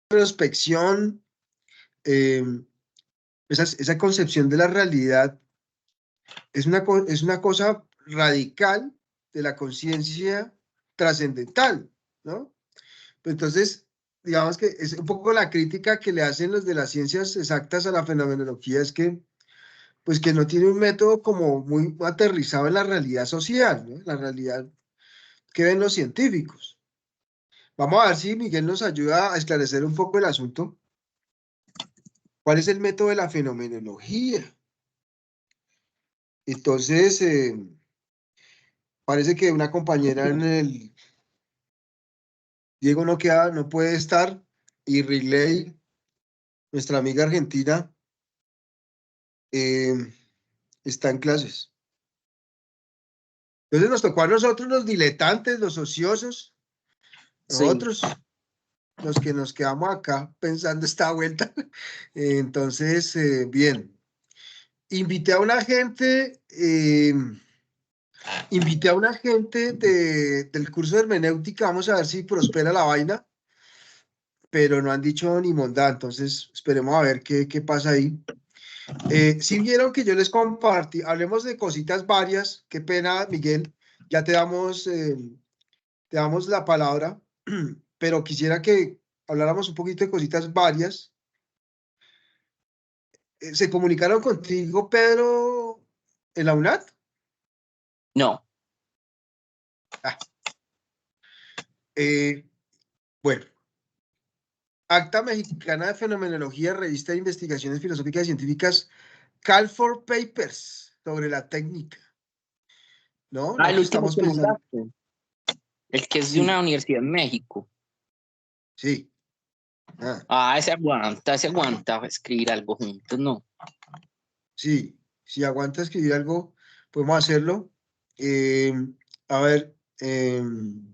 introspección, esa concepción de la realidad es una cosa radical de la conciencia trascendental, ¿no? Pues entonces, digamos que es un poco la crítica que le hacen los de las ciencias exactas a la fenomenología, es que, pues que no tiene un método como muy aterrizado en la realidad social, ¿no? La realidad que ven los científicos. Vamos a ver si Miguel nos ayuda a esclarecer un poco el asunto. ¿Cuál es el método de la fenomenología? Entonces, parece que una compañera en el Diego no queda, no puede estar, y Riley, nuestra amiga argentina, eh, está en clases. Entonces nos tocó a nosotros los diletantes, los ociosos, Sí. nosotros, los que nos quedamos acá pensando esta vuelta. Entonces, bien, invité a una gente, del curso de hermenéutica, vamos a ver si prospera la vaina, pero no han dicho ni mondá, entonces esperemos a ver qué pasa ahí. Si vieron que yo les compartí, hablemos de cositas varias, qué pena, Miguel, ya te damos la palabra, pero quisiera que habláramos un poquito de cositas varias. ¿Se comunicaron contigo, Pedro, en la UNAD? No. Ah, eh, bueno, Acta Mexicana de Fenomenología, Revista de Investigaciones Filosóficas y Científicas, Calford Papers, sobre la técnica, ¿no? Ah, el Nosotros último estamos que pensando, mandaste. El que es de una sí, universidad en México. sí. Ah, Ah, ese aguanta escribir algo juntos, ¿no? sí, si aguanta escribir algo, podemos hacerlo. Eh, a ver, en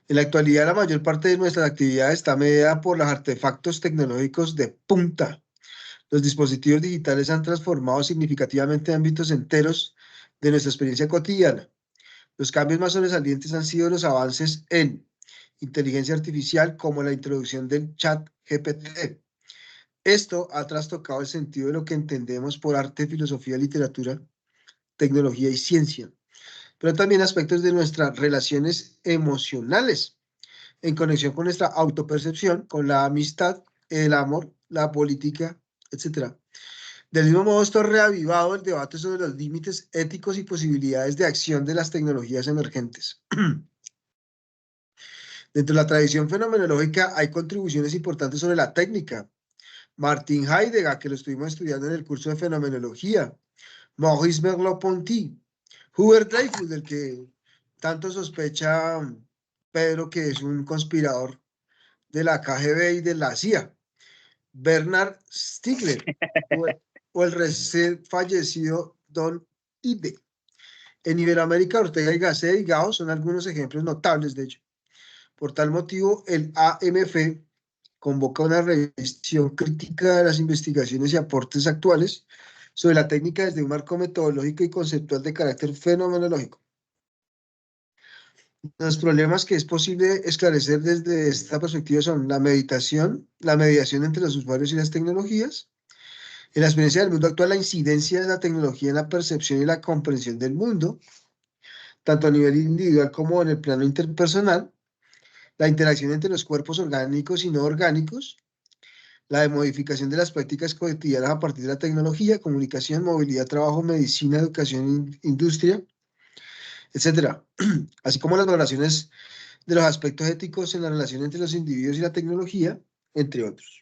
la actualidad la mayor parte de nuestras actividades está mediada por los artefactos tecnológicos de punta. Los dispositivos digitales han transformado significativamente ámbitos enteros de nuestra experiencia cotidiana. Los cambios más sobresalientes han sido los avances en inteligencia artificial, como la introducción del chat GPT. Esto ha trastocado el sentido de lo que entendemos por arte, filosofía, literatura, tecnología y ciencia, pero también aspectos de nuestras relaciones emocionales en conexión con nuestra autopercepción, con la amistad, el amor, la política, etcétera. Del mismo modo, esto ha reavivado el debate sobre los límites éticos y posibilidades de acción de las tecnologías emergentes. Dentro de la tradición fenomenológica hay contribuciones importantes sobre la técnica. Martin Heidegger, que lo estuvimos estudiando en el curso de fenomenología. Maurice Merleau-Ponty. Hubert Dreyfus, del que tanto sospecha Pedro que es un conspirador de la KGB y de la CIA. Bernard Stiegler o el recién fallecido Don Ibe. En Iberoamérica, Ortega y Gasset y Gao son algunos ejemplos notables de ello. Por tal motivo, el AMF convoca una revisión crítica de las investigaciones y aportes actuales sobre la técnica desde un marco metodológico y conceptual de carácter fenomenológico. Los problemas que es posible esclarecer desde esta perspectiva son la meditación, la mediación entre los usuarios y las tecnologías, en la experiencia del mundo actual, la incidencia de la tecnología en la percepción y la comprensión del mundo, tanto a nivel individual como en el plano interpersonal, la interacción entre los cuerpos orgánicos y no orgánicos, la de modificación de las prácticas cotidianas a partir de la tecnología, comunicación, movilidad, trabajo, medicina, educación, industria, etcétera, así como las valoraciones de los aspectos éticos en la relación entre los individuos y la tecnología, entre otros.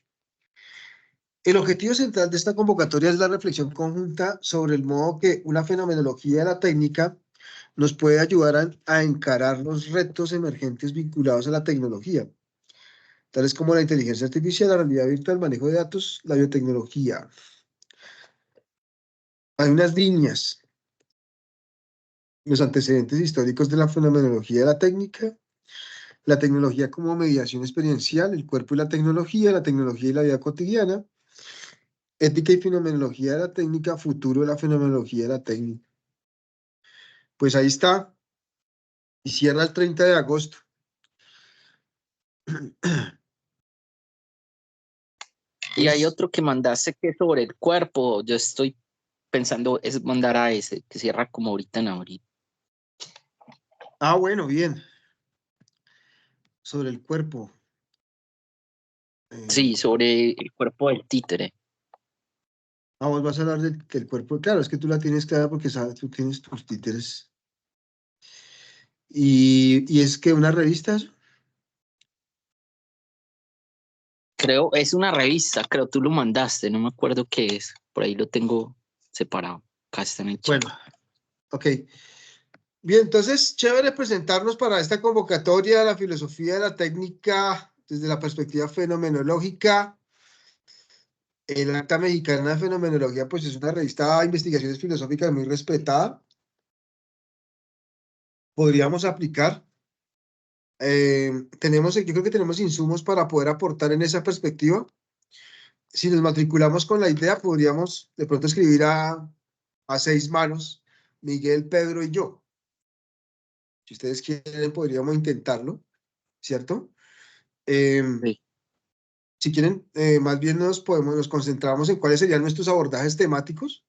El objetivo central de esta convocatoria es la reflexión conjunta sobre el modo que una fenomenología de la técnica nos puede ayudar a encarar los retos emergentes vinculados a la tecnología, tales como la inteligencia artificial, la realidad virtual, el manejo de datos, la biotecnología. Hay unas líneas, los antecedentes históricos de la fenomenología de la tecnología como mediación experiencial, el cuerpo y la tecnología y la vida cotidiana, ética y fenomenología de la técnica, futuro de la fenomenología de la técnica. Pues ahí está, y cierra el 30 de agosto. Y hay otro que mandaste que es sobre el cuerpo. Yo estoy pensando es mandar a ese, que cierra como ahorita en abril. Ah, bueno, bien. Sobre el cuerpo. Sí, sobre el cuerpo del títere. Vos vas a hablar del cuerpo. Claro, es que tú la tienes clara porque sabes, tú tienes tus títeres. Y es que una revista, eso. Creo, es una revista, creo tú lo mandaste, no me acuerdo qué es. Por ahí lo tengo separado. Acá está en el chat. Bueno, ok. Bien, entonces, chévere presentarnos para esta convocatoria de la filosofía de la técnica desde la perspectiva fenomenológica. El Acta Mexicana de Fenomenología, pues es una revista de investigaciones filosóficas muy respetada. Podríamos aplicar. Yo creo que tenemos insumos para poder aportar en esa perspectiva. Si nos matriculamos con la idea, podríamos de pronto escribir a 6 manos, Miguel, Pedro y yo. Si ustedes quieren, podríamos intentarlo, ¿cierto? Sí. Si quieren, más bien nos concentramos en cuáles serían nuestros abordajes temáticos.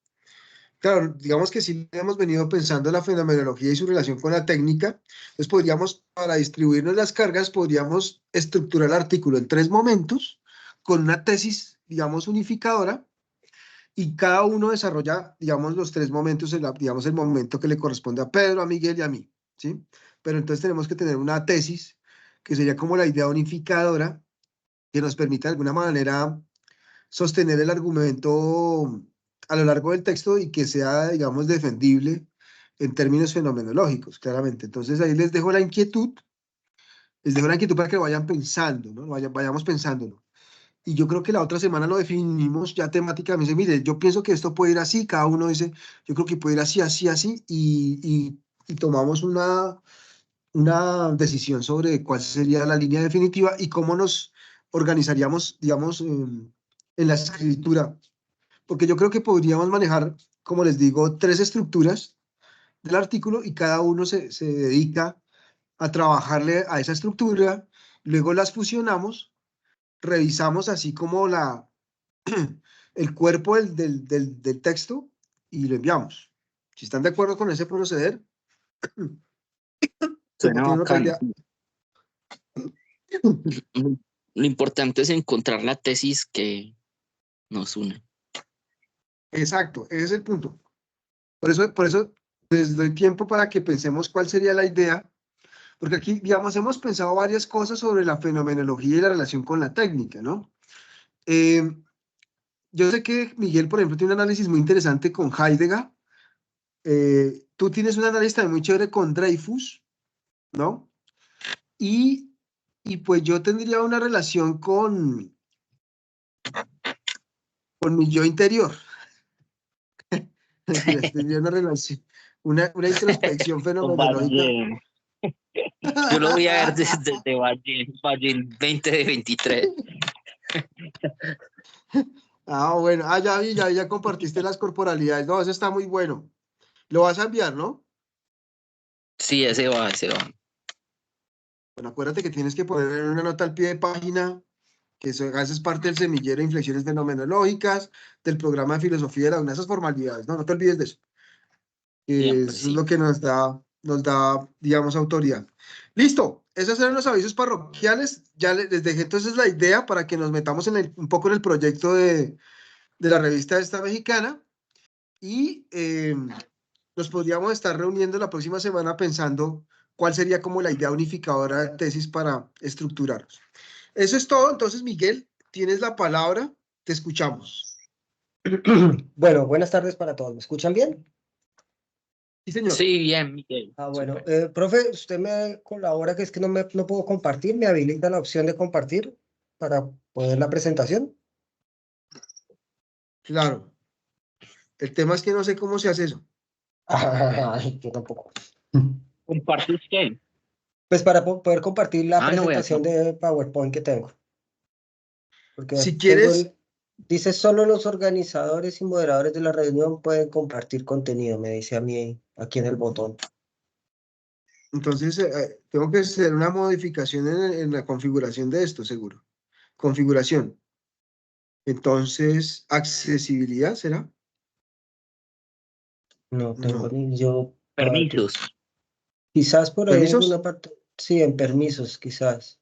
Claro, digamos que sí hemos venido pensando en la fenomenología y su relación con la técnica. Entonces podríamos, para distribuirnos las cargas, podríamos estructurar el artículo en 3 momentos con una tesis, digamos, unificadora, y cada uno desarrolla, digamos, los 3 momentos, digamos, el momento que le corresponde a Pedro, a Miguel y a mí, ¿sí? Pero entonces tenemos que tener una tesis que sería como la idea unificadora que nos permita de alguna manera sostener el argumento a lo largo del texto y que sea, digamos, defendible en términos fenomenológicos, claramente. Entonces ahí les dejo la inquietud para que lo vayan pensando, ¿no? Vayamos pensándolo. Y yo creo que la otra semana lo definimos ya temáticamente. Mire, yo pienso que esto puede ir así, cada uno dice, yo creo que puede ir así, así, así, y tomamos una decisión sobre cuál sería la línea definitiva y cómo nos organizaríamos, digamos, en la escritura, porque yo creo que podríamos manejar, como les digo, 3 estructuras del artículo y cada uno se dedica a trabajarle a esa estructura, luego las fusionamos, revisamos así como el cuerpo del texto y lo enviamos. Si están de acuerdo con ese proceder, pues no Suena tienen otra bacano. idea. Lo importante es encontrar la tesis que nos une. Exacto, ese es el punto. Por eso les doy tiempo para que pensemos cuál sería la idea, porque aquí, digamos, hemos pensado varias cosas sobre la fenomenología y la relación con la técnica, ¿no? Eh, yo sé que Miguel, por ejemplo, tiene un análisis muy interesante con Heidegger. Tú tienes un análisis también muy chévere con Dreyfus, ¿no? Y pues yo tendría una relación con mi yo interior. Mentiras, tendría una relación, una introspección Con fenomenológica. Valle. Yo lo voy a ver desde Valle 20 de 23. Ah, bueno, ya compartiste las corporalidades. No, eso está muy bueno. Lo vas a enviar, ¿no? Sí, ese va, ese va. Bueno, acuérdate que tienes que poner una nota al pie de página, que eso haces parte del semillero de inflexiones fenomenológicas, del programa de filosofía de la UNA, esas formalidades, ¿no? No te olvides de eso. Que Siempre, eso es sí. lo que nos da, digamos, autoridad. Listo, esos eran los avisos parroquiales. Ya les dejé entonces la idea para que nos metamos un poco en el proyecto de la revista esta mexicana y nos podríamos estar reuniendo la próxima semana pensando cuál sería como la idea unificadora de tesis para estructurarlos. Eso es todo. Entonces, Miguel, tienes la palabra. Te escuchamos. Bueno, buenas tardes para todos. ¿Me escuchan bien? Sí, señor. Sí, bien, Miguel. Bueno, Súper. profe, usted me colabora que es que no puedo compartir, me habilita la opción de compartir para poder la presentación. Claro. El tema es que no sé cómo se hace eso. Ay, yo tampoco. ¿Comparte usted? Pues para poder compartir la Ah, no, vea. presentación de PowerPoint que tengo, porque Si tengo quieres, dice solo los organizadores y moderadores de la reunión pueden compartir contenido, me dice a mí aquí en el botón. entonces tengo que hacer una modificación en la configuración de esto, seguro. Configuración. Entonces, accesibilidad, ¿será? No tengo No. ni yo. Permisos. Quizás por ahí en ¿Permisos? alguna parte. Sí, en permisos, quizás.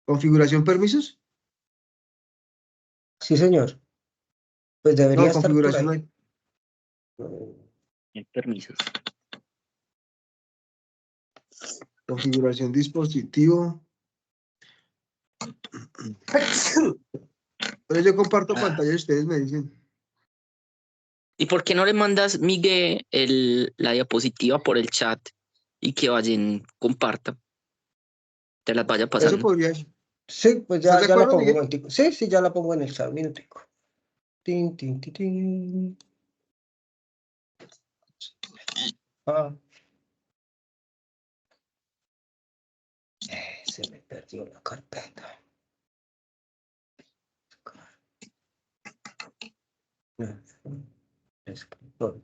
¿Configuración permisos? Sí, señor. Pues No, debería estar por configuración no ahí. hay. En permisos. Configuración dispositivo. Pero yo comparto pantalla y ustedes me dicen. ¿Y por qué no le mandas, Miguel, la diapositiva por el chat y que vayan, comparta? Te las vaya Eso pasando. podría. Sí, pues ¿Estás de ya la acuerdo, pongo un Miguel? momentico. Sí, sí, ya la pongo en el chat, un minutico. Tin, tin, tin, tin. Ah, se me perdió la carpeta. Escritorio.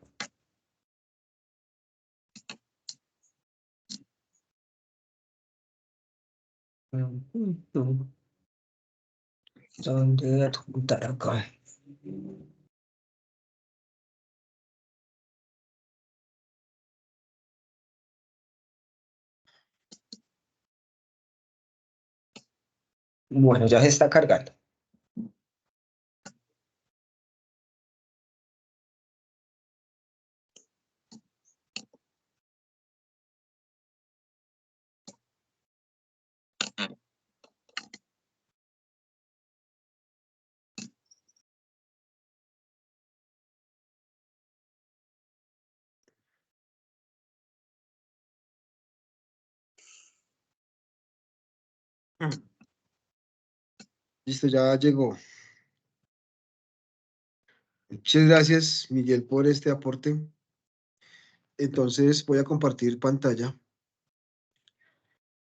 ¿Dónde adjuntar acá? Bueno, ya se está cargando. Listo, ya llegó. Muchas gracias, Miguel, por este aporte. Entonces voy a compartir pantalla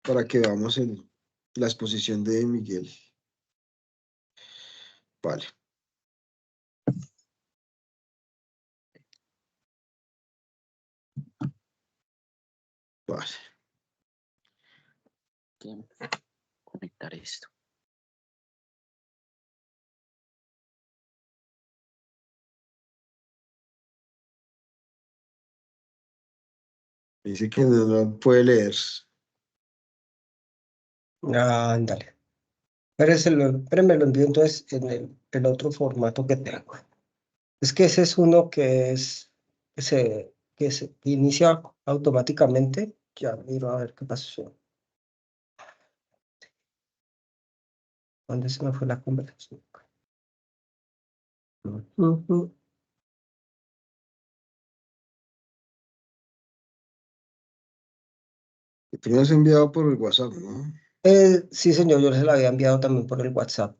para que veamos la exposición de Miguel. Vale. Vale. Conectar esto. Dice que no puede leer. Ándale. Pero me lo envío entonces en el otro formato que tengo. Es que ese es uno que se inicia automáticamente. Ya miro a ver qué pasó. ¿Dónde se me fue la conversación? Ujú. Que tú me has enviado por el WhatsApp, ¿no? Sí, señor, yo se la había enviado también por el WhatsApp.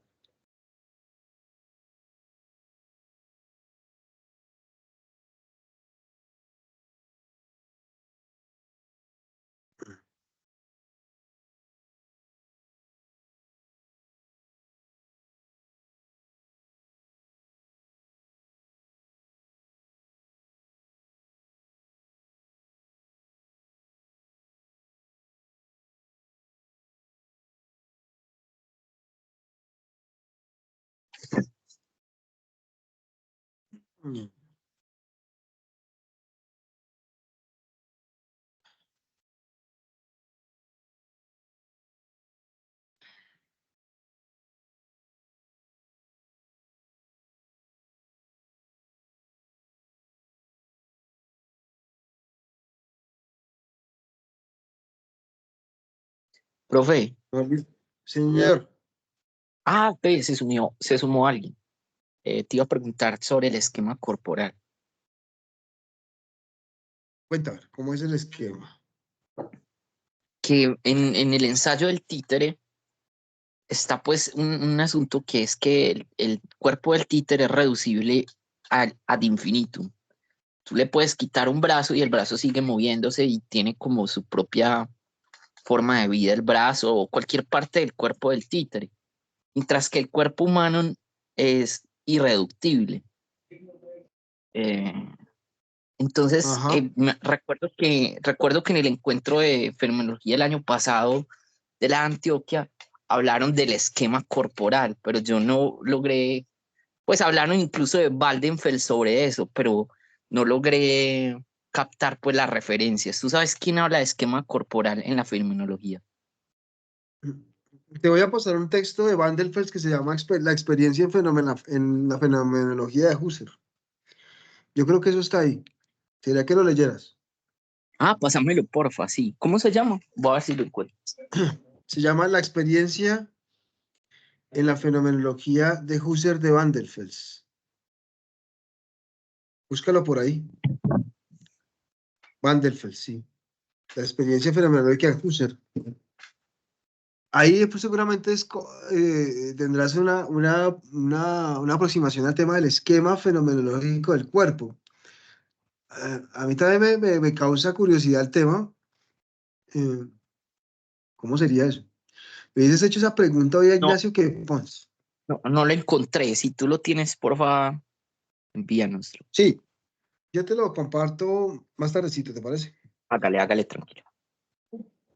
Mm. Profe. Señor, Pues se sumó alguien. Te iba a preguntar sobre el esquema corporal. cuéntame, ¿cómo es el esquema? Que en el ensayo del títere está pues un asunto que es que el cuerpo del títere es reducible ad infinitum. Tú le puedes quitar un brazo y el brazo sigue moviéndose y tiene como su propia forma de vida el brazo o cualquier parte del cuerpo del títere, mientras que el cuerpo humano es irreductible. Eh, entonces, Ajá. recuerdo que en el encuentro de fenomenología el año pasado de la Antioquia hablaron del esquema corporal, pero yo no logré, pues hablaron incluso de Waldenfeld sobre eso, pero no logré captar pues las referencias. ¿Tú sabes quién habla de esquema corporal en la fenomenología? Te voy a pasar un texto de Van der Fels que se llama La experiencia en la fenomenología de Husserl. Yo creo que eso está ahí. Sería que lo leyeras. Ah, pásamelo, porfa, sí. ¿Cómo se llama? Voy a ver si lo encuentro. Se llama La experiencia en la fenomenología de Husserl de Van der Fels. Búscalo por ahí. Van der Fels, sí. La experiencia fenomenológica de Husserl. Ahí pues, seguramente tendrás una aproximación al tema del esquema fenomenológico del cuerpo. A mí también me causa curiosidad el tema. eh, ¿Cómo sería eso? Me hubieses hecho esa pregunta hoy a No, Ignacio que Pons. no lo encontré. Si tú lo tienes, porfa, envíanoslo. Sí, yo te lo comparto más tardecito, ¿te parece? Hágale, hágale tranquilo.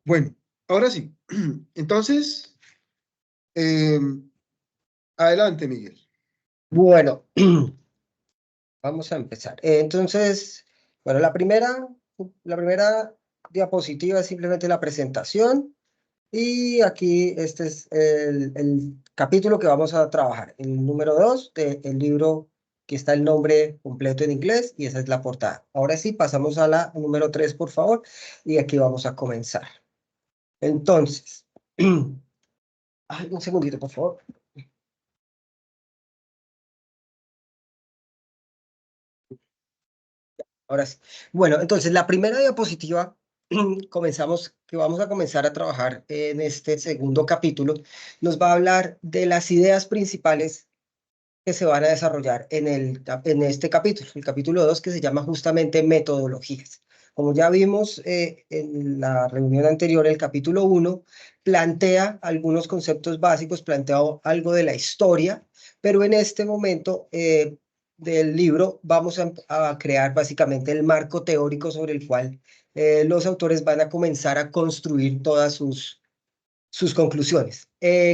Bueno, ahora sí. Entonces, eh, adelante, Miguel. Bueno, vamos a empezar. Entonces, bueno, la primera diapositiva es simplemente la presentación. Y aquí este es el capítulo que vamos a trabajar, el número 2 del libro que está el nombre completo en inglés y esa es la portada. Ahora sí, pasamos a la número 3, por favor, y aquí vamos a comenzar. Entonces, ay, un segundito, por favor. Ahora sí. Bueno, entonces la primera diapositiva que vamos a comenzar a trabajar en este segundo capítulo, nos va a hablar de las ideas principales que se van a desarrollar en este capítulo, el capítulo 2, que se llama justamente metodologías. Como ya vimos en la reunión anterior, el capítulo 1 plantea algunos conceptos básicos, plantea algo de la historia, pero en este momento del libro vamos a crear básicamente el marco teórico sobre el cual los autores van a comenzar a construir todas sus conclusiones.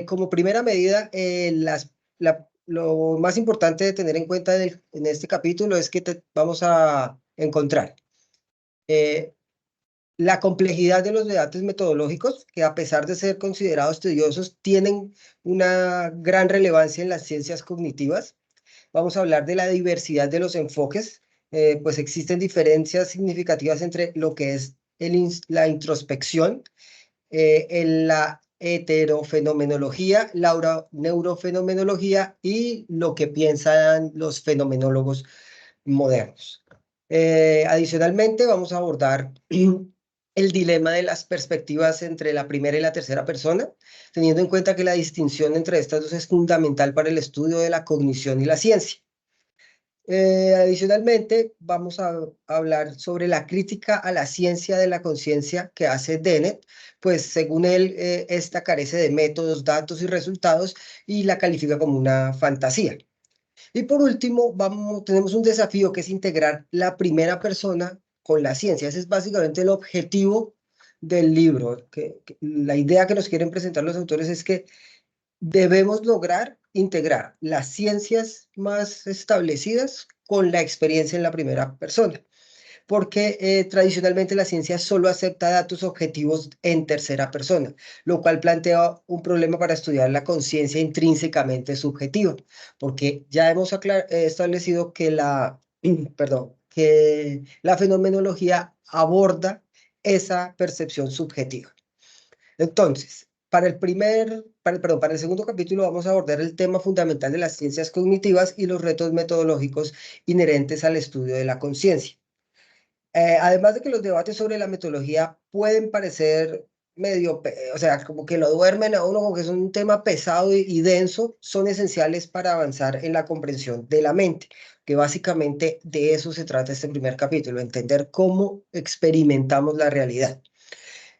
Como primera medida, lo más importante de tener en cuenta en este capítulo es que vamos a encontrar eh, la complejidad de los debates metodológicos, que a pesar de ser considerados tediosos, tienen una gran relevancia en las ciencias cognitivas. Vamos a hablar de la diversidad de los enfoques, pues existen diferencias significativas entre lo que es la introspección, en la heterofenomenología, la neurofenomenología y lo que piensan los fenomenólogos modernos. Adicionalmente, vamos a abordar el dilema de las perspectivas entre la primera y la tercera persona, teniendo en cuenta que la distinción entre estas dos es fundamental para el estudio de la cognición y la ciencia. Adicionalmente, vamos a hablar sobre la crítica a la ciencia de la conciencia que hace Dennett, pues según él, esta carece de métodos, datos y resultados y la califica como una fantasía. Y por último, tenemos un desafío que es integrar la primera persona con la ciencia. Ese es básicamente el objetivo del libro. La idea que nos quieren presentar los autores es que debemos lograr integrar las ciencias más establecidas con la experiencia en la primera persona, porque tradicionalmente la ciencia solo acepta datos objetivos en tercera persona, lo cual plantea un problema para estudiar la conciencia intrínsecamente subjetiva, porque ya hemos establecido que que la fenomenología aborda esa percepción subjetiva. Entonces, para el segundo capítulo vamos a abordar el tema fundamental de las ciencias cognitivas y los retos metodológicos inherentes al estudio de la conciencia. Además de que los debates sobre la metodología pueden parecer o sea, como que lo duermen a uno, como que es un tema pesado y denso, son esenciales para avanzar en la comprensión de la mente, que básicamente de eso se trata este primer capítulo, entender cómo experimentamos la realidad.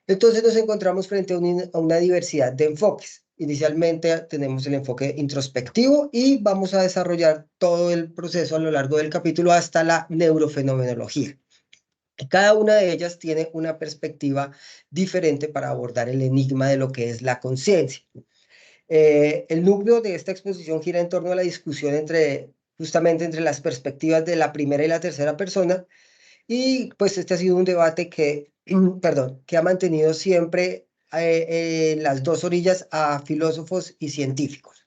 Entonces nos encontramos frente a una diversidad de enfoques. Inicialmente tenemos el enfoque introspectivo y vamos a desarrollar todo el proceso a lo largo del capítulo hasta la neurofenomenología. Cada una de ellas tiene una perspectiva diferente para abordar el enigma de lo que es la conciencia. El núcleo de esta exposición gira en torno a la discusión justamente entre las perspectivas de la primera y la tercera persona, y pues este ha sido un debate que, perdón, que ha mantenido siempre en las dos orillas a filósofos y científicos.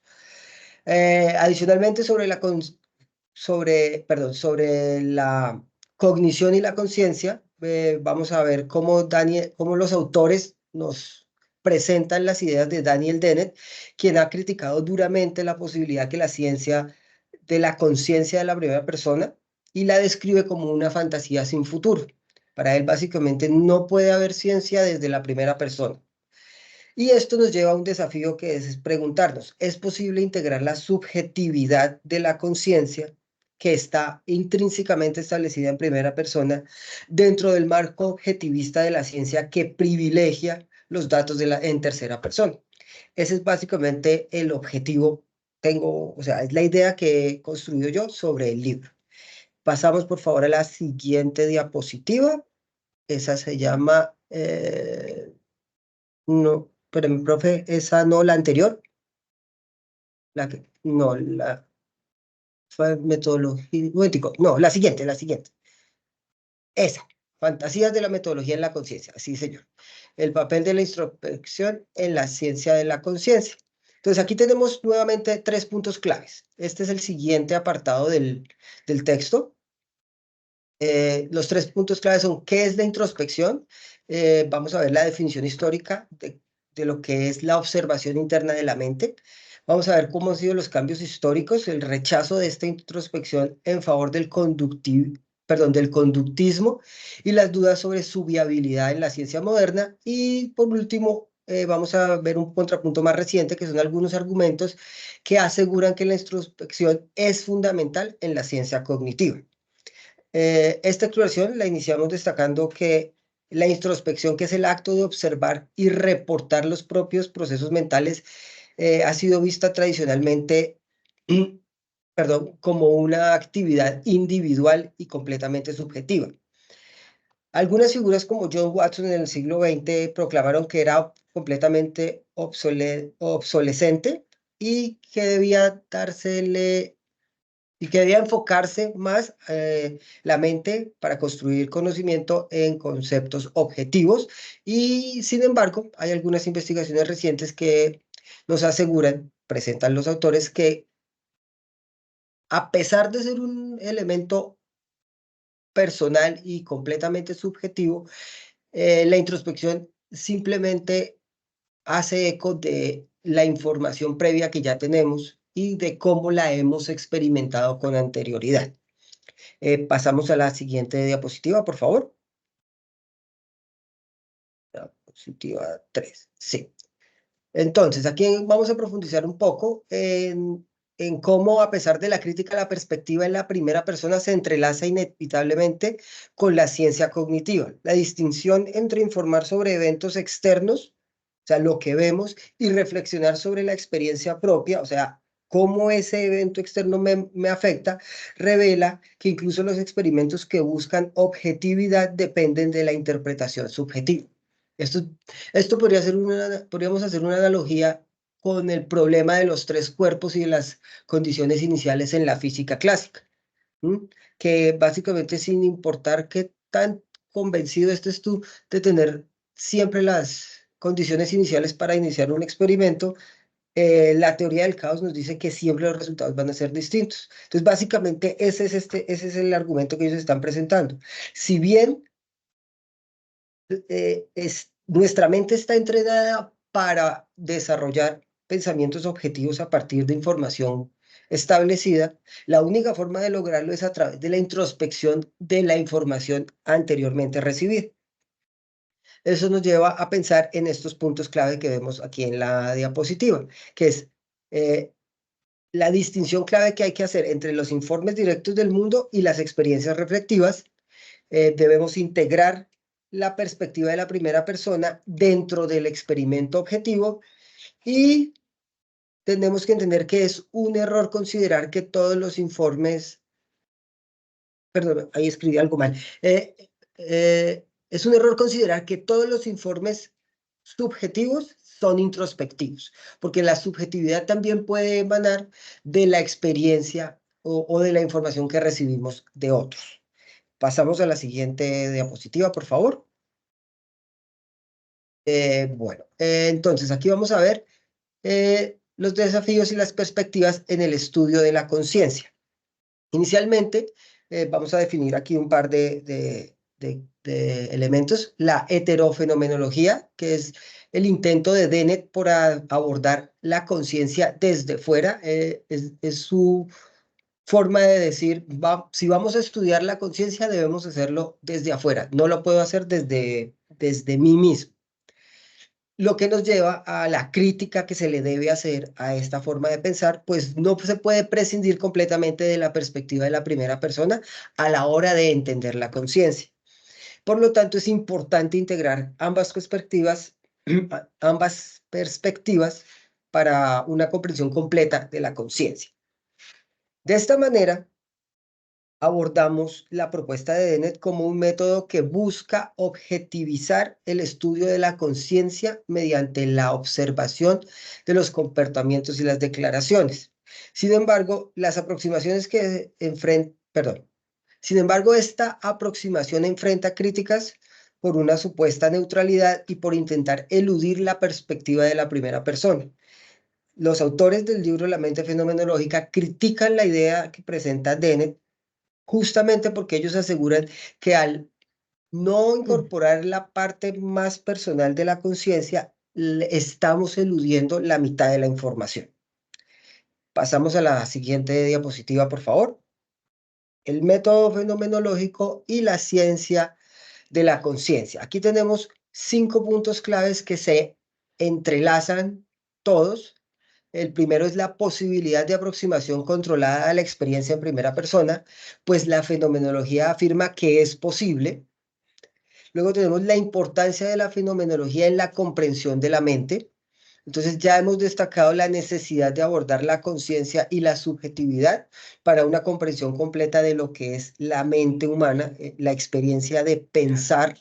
Adicionalmente, sobre la cognición y la conciencia, vamos a ver cómo los autores nos presentan las ideas de Daniel Dennett, quien ha criticado duramente la posibilidad que la ciencia de la conciencia de la primera persona y la describe como una fantasía sin futuro. Para él, básicamente, no puede haber ciencia desde la primera persona. Y esto nos lleva a un desafío que es preguntarnos, ¿es posible integrar la subjetividad de la conciencia que está intrínsecamente establecida en primera persona dentro del marco objetivista de la ciencia que privilegia los datos en tercera persona? Ese es básicamente el objetivo, o sea, es la idea que he construido yo sobre el libro. Pasamos por favor a la siguiente diapositiva. Esa se llama... no, pero mi profe, esa no, la anterior. No, la metodología. Un momentico, no, la siguiente. Esa. Fantasías de la metodología en la conciencia. Sí, señor. El papel de la introspección en la ciencia de la conciencia. Entonces, aquí tenemos nuevamente 3 puntos claves. Este es el siguiente apartado del texto. Los 3 puntos claves son: ¿qué es la introspección? Vamos a ver la definición histórica de lo que es la observación interna de la mente. Vamos a ver cómo han sido los cambios históricos, el rechazo de esta introspección en favor del conductismo y las dudas sobre su viabilidad en la ciencia moderna. Y por último, vamos a ver un contrapunto más reciente, que son algunos argumentos que aseguran que la introspección es fundamental en la ciencia cognitiva. Esta exploración la iniciamos destacando que la introspección, que es el acto de observar y reportar los propios procesos mentales, ha sido vista tradicionalmente, como una actividad individual y completamente subjetiva. Algunas figuras como John Watson en el siglo XX proclamaron que era completamente obsolescente y que debía enfocarse más la mente para construir conocimiento en conceptos objetivos. Y sin embargo, hay algunas investigaciones recientes que nos presentan los autores, que a pesar de ser un elemento personal y completamente subjetivo, la introspección simplemente hace eco de la información previa que ya tenemos y de cómo la hemos experimentado con anterioridad. Pasamos a la siguiente diapositiva, por favor. Diapositiva 3, sí. Entonces, aquí vamos a profundizar un poco en cómo, a pesar de la crítica, la perspectiva en la primera persona se entrelaza inevitablemente con la ciencia cognitiva. La distinción entre informar sobre eventos externos, o sea, lo que vemos, y reflexionar sobre la experiencia propia, o sea, cómo ese evento externo me afecta, revela que incluso los experimentos que buscan objetividad dependen de la interpretación subjetiva. Esto podríamos hacer una analogía con el problema de los 3 cuerpos y de las condiciones iniciales en la física clásica, que básicamente, sin importar qué tan convencido estés tú de tener siempre las condiciones iniciales para iniciar un experimento, la teoría del caos nos dice que siempre los resultados van a ser distintos. Entonces, básicamente, ese es el argumento que ellos están presentando. Si bien nuestra mente está entrenada para desarrollar pensamientos objetivos a partir de información establecida, la única forma de lograrlo es a través de la introspección de la información anteriormente recibida. Eso nos lleva a pensar en estos puntos clave que vemos aquí en la diapositiva, que es la distinción clave que hay que hacer entre los informes directos del mundo y las experiencias reflectivas. Debemos integrar la perspectiva de la primera persona dentro del experimento objetivo, y tenemos que entender que es un error considerar que todos los informes, perdón, ahí escribí algo mal, es un error considerar que todos los informes subjetivos son introspectivos, porque la subjetividad también puede emanar de la experiencia o de la información que recibimos de otros. Pasamos a la siguiente diapositiva, por favor. Entonces aquí vamos a ver los desafíos y las perspectivas en el estudio de la conciencia. Inicialmente, vamos a definir aquí un par de elementos. La heterofenomenología, que es el intento de Dennett por abordar la conciencia desde fuera, es su forma de decir, si vamos a estudiar la conciencia, debemos hacerlo desde afuera. No lo puedo hacer desde mí mismo. Lo que nos lleva a la crítica que se le debe hacer a esta forma de pensar, pues no se puede prescindir completamente de la perspectiva de la primera persona a la hora de entender la conciencia. Por lo tanto, es importante integrar ambas perspectivas para una comprensión completa de la conciencia. De esta manera, abordamos la propuesta de Dennett como un método que busca objetivizar el estudio de la conciencia mediante la observación de los comportamientos y las declaraciones. Sin embargo, esta aproximación enfrenta críticas por una supuesta neutralidad y por intentar eludir la perspectiva de la primera persona. Los autores del libro La mente fenomenológica critican la idea que presenta Dennett justamente porque ellos aseguran que al no incorporar la parte más personal de la conciencia, estamos eludiendo la mitad de la información. Pasamos a la siguiente diapositiva, por favor. El método fenomenológico y la ciencia de la conciencia. Aquí tenemos 5 puntos claves que se entrelazan todos. El primero es la posibilidad de aproximación controlada a la experiencia en primera persona, pues la fenomenología afirma que es posible. Luego tenemos la importancia de la fenomenología en la comprensión de la mente. Entonces ya hemos destacado la necesidad de abordar la conciencia y la subjetividad para una comprensión completa de lo que es la mente humana, la experiencia de pensar.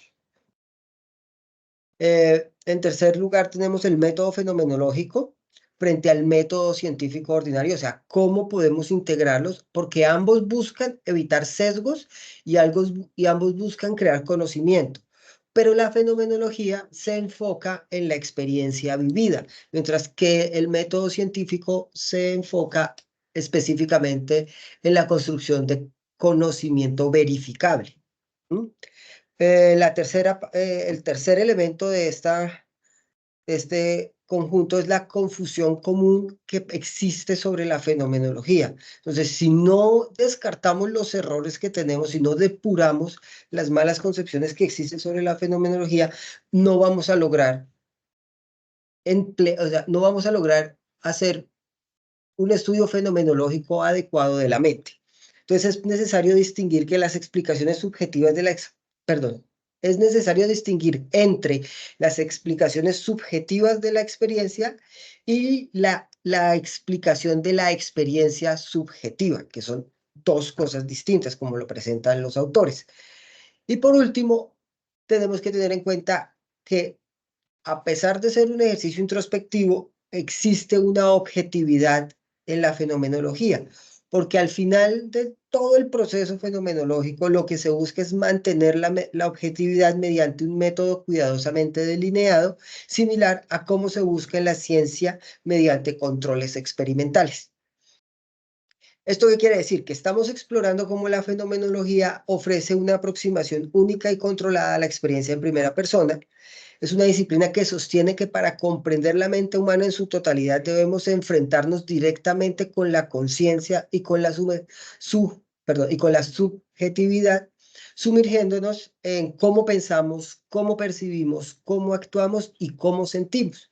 En tercer lugar tenemos el método fenomenológico frente al método científico ordinario, o sea, cómo podemos integrarlos, porque ambos buscan evitar sesgos y ambos buscan crear conocimiento. Pero la fenomenología se enfoca en la experiencia vivida, mientras que el método científico se enfoca específicamente en la construcción de conocimiento verificable. El tercer elemento de este conjunto es la confusión común que existe sobre la fenomenología. Entonces, si no descartamos los errores que tenemos, si no depuramos las malas concepciones que existen sobre la fenomenología, no vamos a lograr no vamos a lograr hacer un estudio fenomenológico adecuado de la mente. Entonces, es necesario distinguir que las explicaciones subjetivas de es necesario distinguir entre las explicaciones subjetivas de la experiencia y la explicación de la experiencia subjetiva, que son dos cosas distintas, como lo presentan los autores. Y por último, tenemos que tener en cuenta que a pesar de ser un ejercicio introspectivo, existe una objetividad en la fenomenología, porque al final de todo el proceso fenomenológico lo que se busca es mantener la objetividad mediante un método cuidadosamente delineado, similar a cómo se busca en la ciencia mediante controles experimentales. ¿Esto qué quiere decir? Que estamos explorando cómo la fenomenología ofrece una aproximación única y controlada a la experiencia en primera persona. Es una disciplina que sostiene que para comprender la mente humana en su totalidad debemos enfrentarnos directamente con la conciencia y con la subjetividad, sumergiéndonos en cómo pensamos, cómo percibimos, cómo actuamos y cómo sentimos.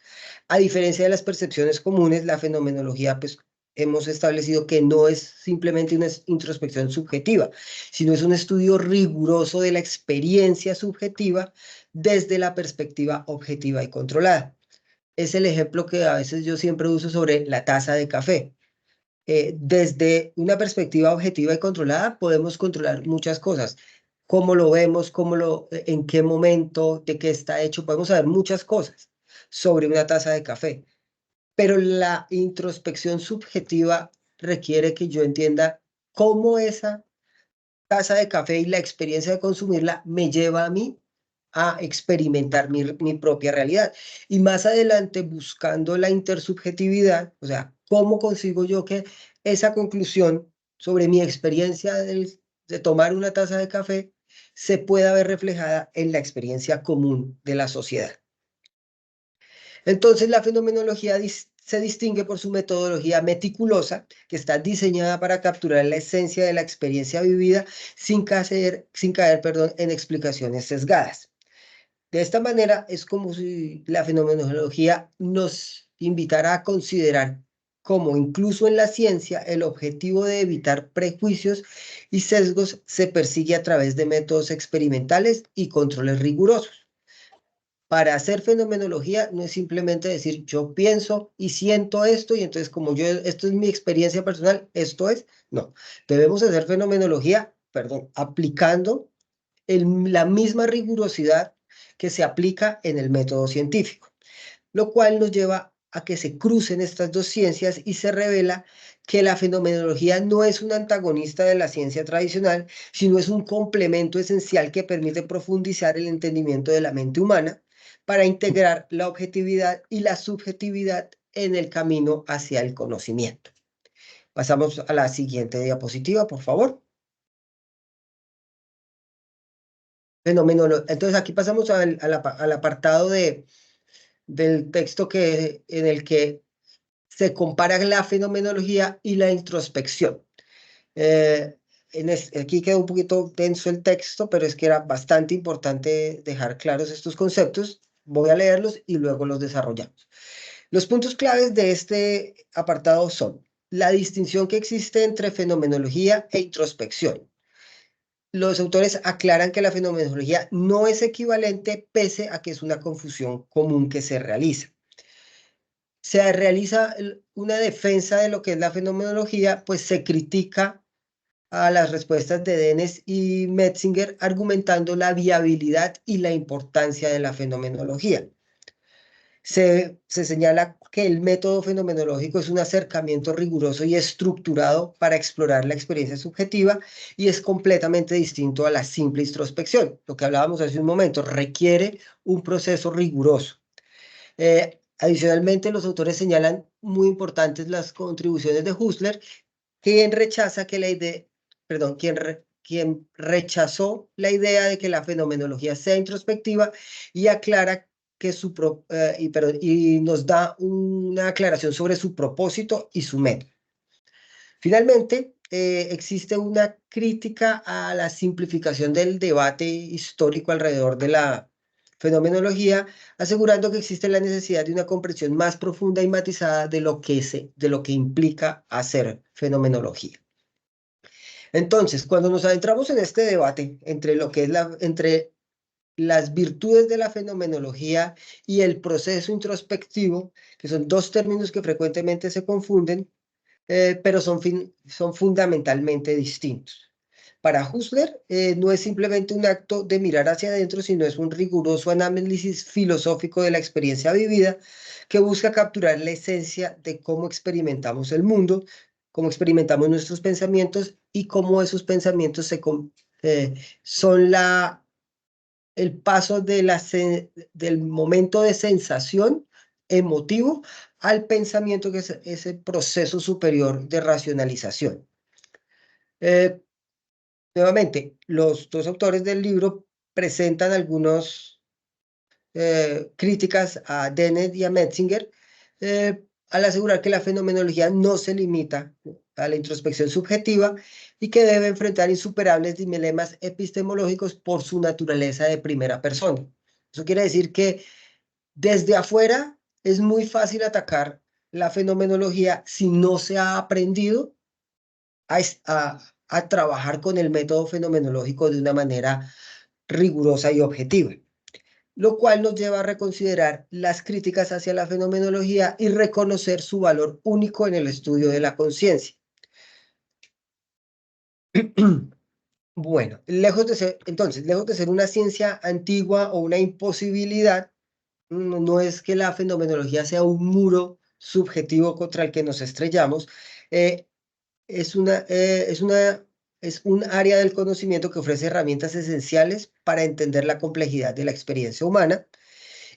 A diferencia de las percepciones comunes, la fenomenología, pues, hemos establecido que no es simplemente una introspección subjetiva, sino es un estudio riguroso de la experiencia subjetiva desde la perspectiva objetiva y controlada. Es el ejemplo que a veces yo siempre uso sobre la taza de café. Desde una perspectiva objetiva y controlada podemos controlar muchas cosas. Cómo lo vemos, en qué momento, de qué está hecho, podemos saber muchas cosas. sobre una taza de café. Pero la introspección subjetiva requiere que yo entienda cómo esa taza de café y la experiencia de consumirla me lleva a mí a experimentar mi propia realidad. Y más adelante, buscando la intersubjetividad, o sea, ¿cómo consigo yo que esa conclusión sobre mi experiencia de tomar una taza de café se pueda ver reflejada en la experiencia común de la sociedad? Entonces, la fenomenología se distingue por su metodología meticulosa, que está diseñada para capturar la esencia de la experiencia vivida sin caer, en explicaciones sesgadas. De esta manera, es como si la fenomenología nos invitara a considerar cómo incluso en la ciencia el objetivo de evitar prejuicios y sesgos se persigue a través de métodos experimentales y controles rigurosos. Para hacer fenomenología no es simplemente decir yo pienso y siento esto y entonces como yo, esto es mi experiencia personal, esto es, no. Debemos hacer fenomenología, aplicando la misma rigurosidad que se aplica en el método científico, lo cual nos lleva a que se crucen estas dos ciencias y se revela que la fenomenología no es un antagonista de la ciencia tradicional, sino es un complemento esencial que permite profundizar el entendimiento de la mente humana para integrar la objetividad y la subjetividad en el camino hacia el conocimiento. Pasamos a la siguiente diapositiva, por favor. Entonces aquí pasamos al apartado del texto en el que se compara la fenomenología y la introspección. Aquí quedó un poquito denso el texto, pero es que era bastante importante dejar claros estos conceptos. Voy a leerlos y luego los desarrollamos. Los puntos claves de este apartado son la distinción que existe entre fenomenología e introspección. Los autores aclaran que la fenomenología no es equivalente pese a que es una confusión común que se realiza. Se realiza una defensa de lo que es la fenomenología, pues se critica a las respuestas de Dennis y Metzinger argumentando la viabilidad y la importancia de la fenomenología. Se señala que el método fenomenológico es un acercamiento riguroso y estructurado para explorar la experiencia subjetiva y es completamente distinto a la simple introspección. Lo que hablábamos hace un momento, requiere un proceso riguroso. Adicionalmente, los autores señalan muy importantes las contribuciones de Husserl, quien rechaza que la idea, quien rechazó la idea de que la fenomenología sea introspectiva y aclara que y nos da una aclaración sobre su propósito y su método. Finalmente, existe una crítica a la simplificación del debate histórico alrededor de la fenomenología, asegurando que existe la necesidad de una comprensión más profunda y matizada de lo que implica hacer fenomenología. Entonces, cuando nos adentramos en este debate entre entre las virtudes de la fenomenología y el proceso introspectivo, que son dos términos que frecuentemente se confunden, pero son fundamentalmente distintos. Para Husserl, no es simplemente un acto de mirar hacia adentro, sino es un riguroso análisis filosófico de la experiencia vivida que busca capturar la esencia de cómo experimentamos el mundo, cómo experimentamos nuestros pensamientos y cómo esos pensamientos son el paso del momento de sensación emotivo al pensamiento, que es ese proceso superior de racionalización. Nuevamente, los dos autores del libro presentan algunas críticas a Dennett y a Metzinger al asegurar que la fenomenología no se limita a la introspección subjetiva y que debe enfrentar insuperables dilemas epistemológicos por su naturaleza de primera persona. Eso quiere decir que desde afuera es muy fácil atacar la fenomenología si no se ha aprendido a trabajar con el método fenomenológico de una manera rigurosa y objetiva, lo cual nos lleva a reconsiderar las críticas hacia la fenomenología y reconocer su valor único en el estudio de la conciencia. Bueno, lejos de ser una ciencia antigua o una imposibilidad, no es que la fenomenología sea un muro subjetivo contra el que nos estrellamos, es es un área del conocimiento que ofrece herramientas esenciales para entender la complejidad de la experiencia humana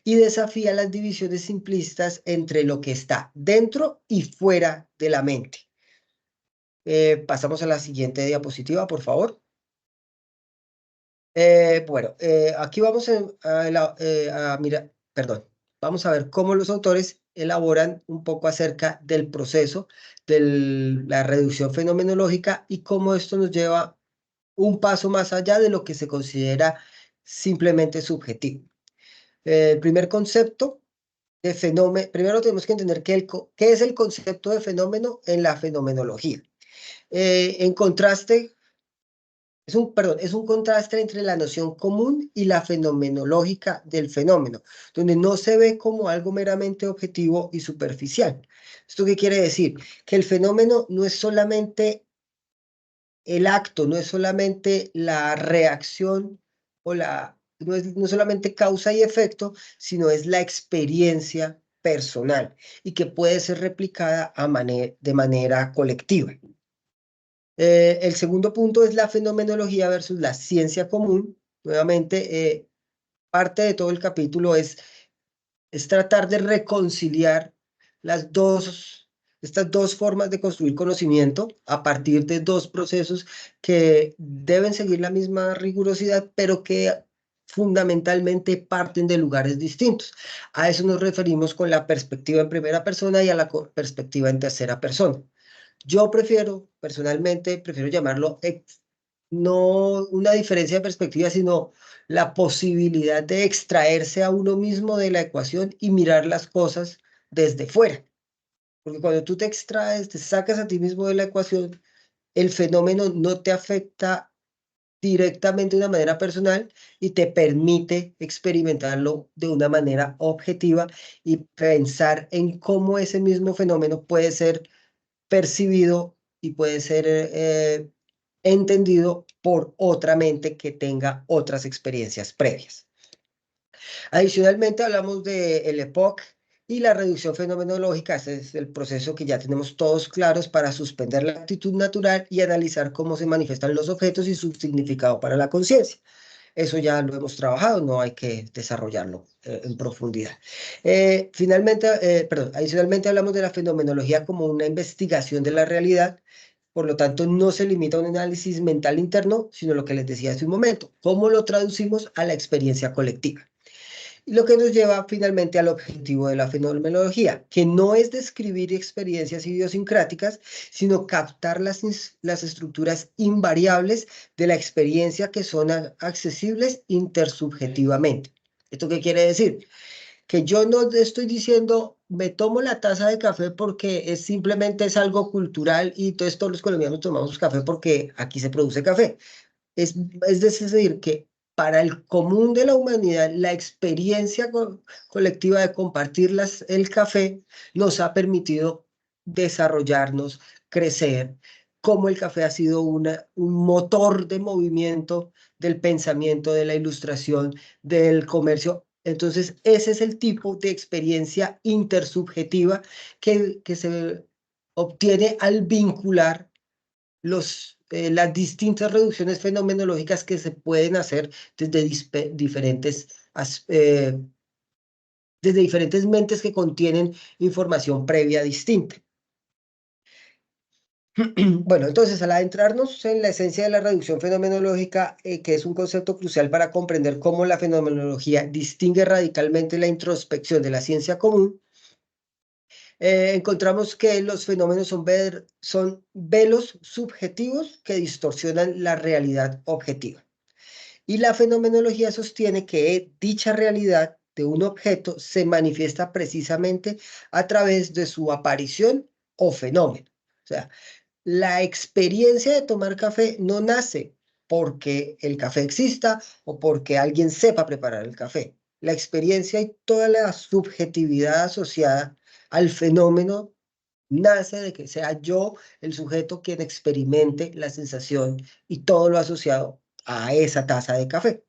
y desafía las divisiones simplistas entre lo que está dentro y fuera de la mente. Pasamos a la siguiente diapositiva, por favor. Aquí vamos a mirar, perdón, vamos a ver cómo los autores elaboran un poco acerca del proceso de la reducción fenomenológica y cómo esto nos lleva un paso más allá de lo que se considera simplemente subjetivo. El primer concepto de fenómeno, primero tenemos que entender qué es el concepto de fenómeno en la fenomenología. En contraste, es un contraste entre la noción común y la fenomenológica del fenómeno, donde no se ve como algo meramente objetivo y superficial. ¿Esto qué quiere decir? Que el fenómeno no es solamente el acto, no es solamente la reacción o no es solamente causa y efecto, sino es la experiencia personal y que puede ser replicada de manera colectiva. El segundo punto es la fenomenología versus la ciencia común. Nuevamente, parte de todo el capítulo es tratar de reconciliar estas dos formas de construir conocimiento a partir de dos procesos que deben seguir la misma rigurosidad, pero que fundamentalmente parten de lugares distintos. A eso nos referimos con la perspectiva en primera persona y a la perspectiva en tercera persona. Yo personalmente, prefiero llamarlo no una diferencia de perspectiva, sino la posibilidad de extraerse a uno mismo de la ecuación y mirar las cosas desde fuera. Porque cuando tú te extraes, te sacas a ti mismo de la ecuación, el fenómeno no te afecta directamente de una manera personal y te permite experimentarlo de una manera objetiva y pensar en cómo ese mismo fenómeno puede ser percibido y puede ser entendido por otra mente que tenga otras experiencias previas. Adicionalmente, hablamos del EPOC y la reducción fenomenológica. Ese es el proceso que ya tenemos todos claros para suspender la actitud natural y analizar cómo se manifiestan los objetos y su significado para la conciencia. Eso ya lo hemos trabajado, no hay que desarrollarlo en profundidad. Adicionalmente hablamos de la fenomenología como una investigación de la realidad, por lo tanto no se limita a un análisis mental interno, sino lo que les decía hace un momento, cómo lo traducimos a la experiencia colectiva. Y lo que nos lleva finalmente al objetivo de la fenomenología, que no es describir experiencias idiosincráticas, sino captar las estructuras invariables de la experiencia que son accesibles intersubjetivamente. ¿Esto qué quiere decir? Que yo no estoy diciendo, me tomo la taza de café porque simplemente es algo cultural y entonces todos los colombianos tomamos café porque aquí se produce café. Es decir, que para el común de la humanidad, la experiencia colectiva de compartir el café nos ha permitido desarrollarnos, crecer, como el café ha sido un motor de movimiento del pensamiento, de la ilustración, del comercio. Entonces, ese es el tipo de experiencia intersubjetiva que se obtiene al vincular las distintas reducciones fenomenológicas que se pueden hacer eh, desde diferentes mentes que contienen información previa distinta. Bueno, entonces al adentrarnos en la esencia de la reducción fenomenológica, que es un concepto crucial para comprender cómo la fenomenología distingue radicalmente la introspección de la ciencia común, encontramos que los fenómenos son velos subjetivos que distorsionan la realidad objetiva. Y la fenomenología sostiene que dicha realidad de un objeto se manifiesta precisamente a través de su aparición o fenómeno. O sea, la experiencia de tomar café no nace porque el café exista o porque alguien sepa preparar el café. La experiencia y toda la subjetividad asociada al fenómeno nace de que sea yo el sujeto quien experimente la sensación y todo lo asociado a esa taza de café.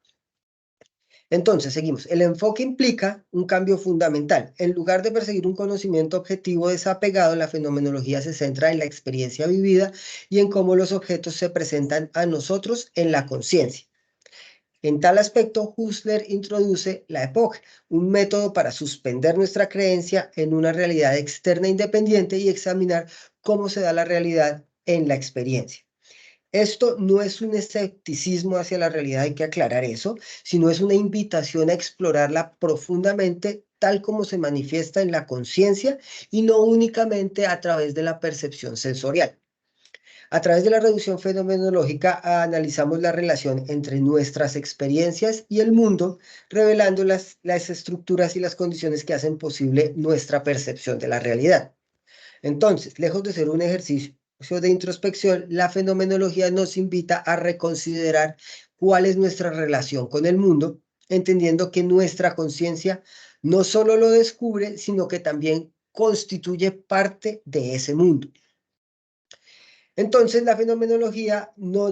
Entonces, seguimos. El enfoque implica un cambio fundamental. En lugar de perseguir un conocimiento objetivo desapegado, la fenomenología se centra en la experiencia vivida y en cómo los objetos se presentan a nosotros en la conciencia. En tal aspecto, Husserl introduce la epoca, un método para suspender nuestra creencia en una realidad externa independiente y examinar cómo se da la realidad en la experiencia. Esto no es un escepticismo hacia la realidad, hay que aclarar eso, sino es una invitación a explorarla profundamente tal como se manifiesta en la conciencia y no únicamente a través de la percepción sensorial. A través de la reducción fenomenológica analizamos la relación entre nuestras experiencias y el mundo, revelando las estructuras y las condiciones que hacen posible nuestra percepción de la realidad. Entonces, lejos de ser un ejercicio de introspección, la fenomenología nos invita a reconsiderar cuál es nuestra relación con el mundo, entendiendo que nuestra conciencia no solo lo descubre, sino que también constituye parte de ese mundo. Entonces, la fenomenología no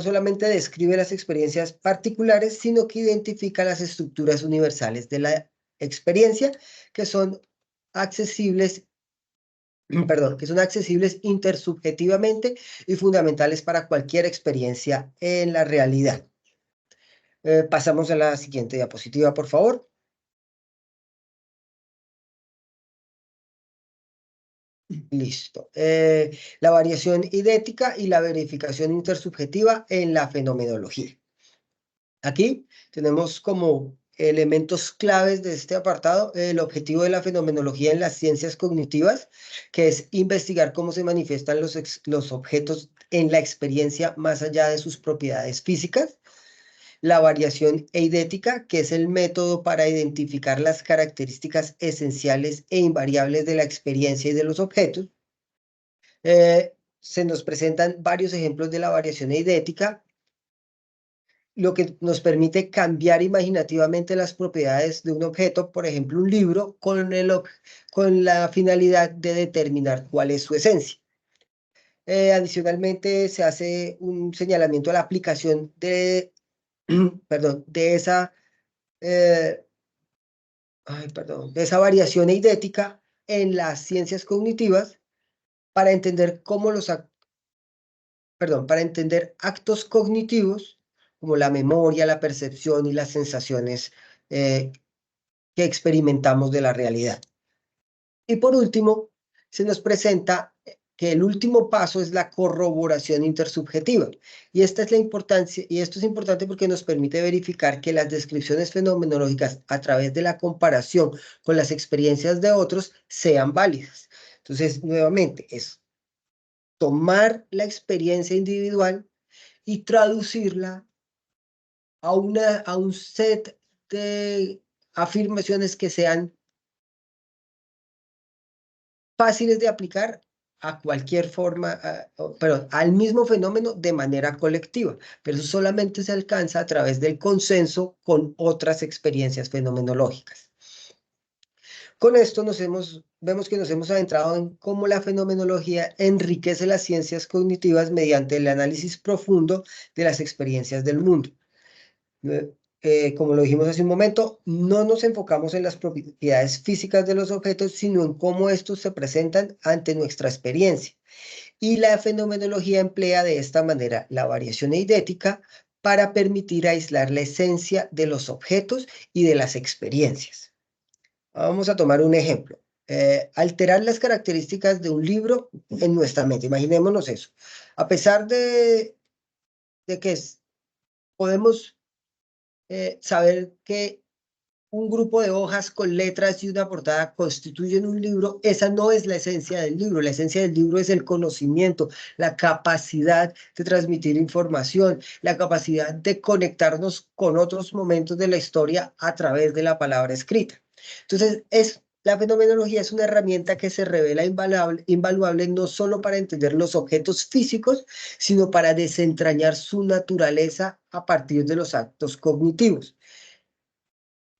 solamente describe las experiencias particulares, sino que identifica las estructuras universales de la experiencia que son accesibles, que son accesibles intersubjetivamente y fundamentales para cualquier experiencia en la realidad. Pasamos a la siguiente diapositiva, por favor. Listo. La variación idética y la verificación intersubjetiva en la fenomenología. Aquí tenemos como elementos claves de este apartado el objetivo de la fenomenología en las ciencias cognitivas, que es investigar cómo se manifiestan los objetos en la experiencia más allá de sus propiedades físicas. La variación eidética, que es el método para identificar las características esenciales e invariables de la experiencia y de los objetos. Se nos presentan varios ejemplos de la variación eidética, lo que nos permite cambiar imaginativamente las propiedades de un objeto, por ejemplo, un libro, con la finalidad de determinar cuál es su esencia. Adicionalmente, se hace un señalamiento a la aplicación de, perdón, de esa variación eidética en las ciencias cognitivas para entender para entender actos cognitivos como la memoria, la percepción y las sensaciones que experimentamos de la realidad. Y por último, se nos presenta que el último paso es la corroboración intersubjetiva. Y esta es la importancia, y esto es importante porque nos permite verificar que las descripciones fenomenológicas a través de la comparación con las experiencias de otros sean válidas. Entonces, nuevamente, es tomar la experiencia individual y traducirla a un set de afirmaciones que sean fáciles de aplicar a cualquier forma, perdón, al mismo fenómeno de manera colectiva, pero eso solamente se alcanza a través del consenso con otras experiencias fenomenológicas. Con esto vemos que nos hemos adentrado en cómo la fenomenología enriquece las ciencias cognitivas mediante el análisis profundo de las experiencias del mundo. Como lo dijimos hace un momento, no nos enfocamos en las propiedades físicas de los objetos, sino en cómo estos se presentan ante nuestra experiencia. Y la fenomenología emplea de esta manera la variación eidética para permitir aislar la esencia de los objetos y de las experiencias. Vamos a tomar un ejemplo. Alterar las características de un libro en nuestra mente. Imaginémonos eso. A pesar de que podemos saber que un grupo de hojas con letras y una portada constituyen un libro, esa no es la esencia del libro. La esencia del libro es el conocimiento, la capacidad de transmitir información, la capacidad de conectarnos con otros momentos de la historia a través de la palabra escrita. Entonces, la fenomenología es una herramienta que se revela invaluable no solo para entender los objetos físicos, sino para desentrañar su naturaleza a partir de los actos cognitivos.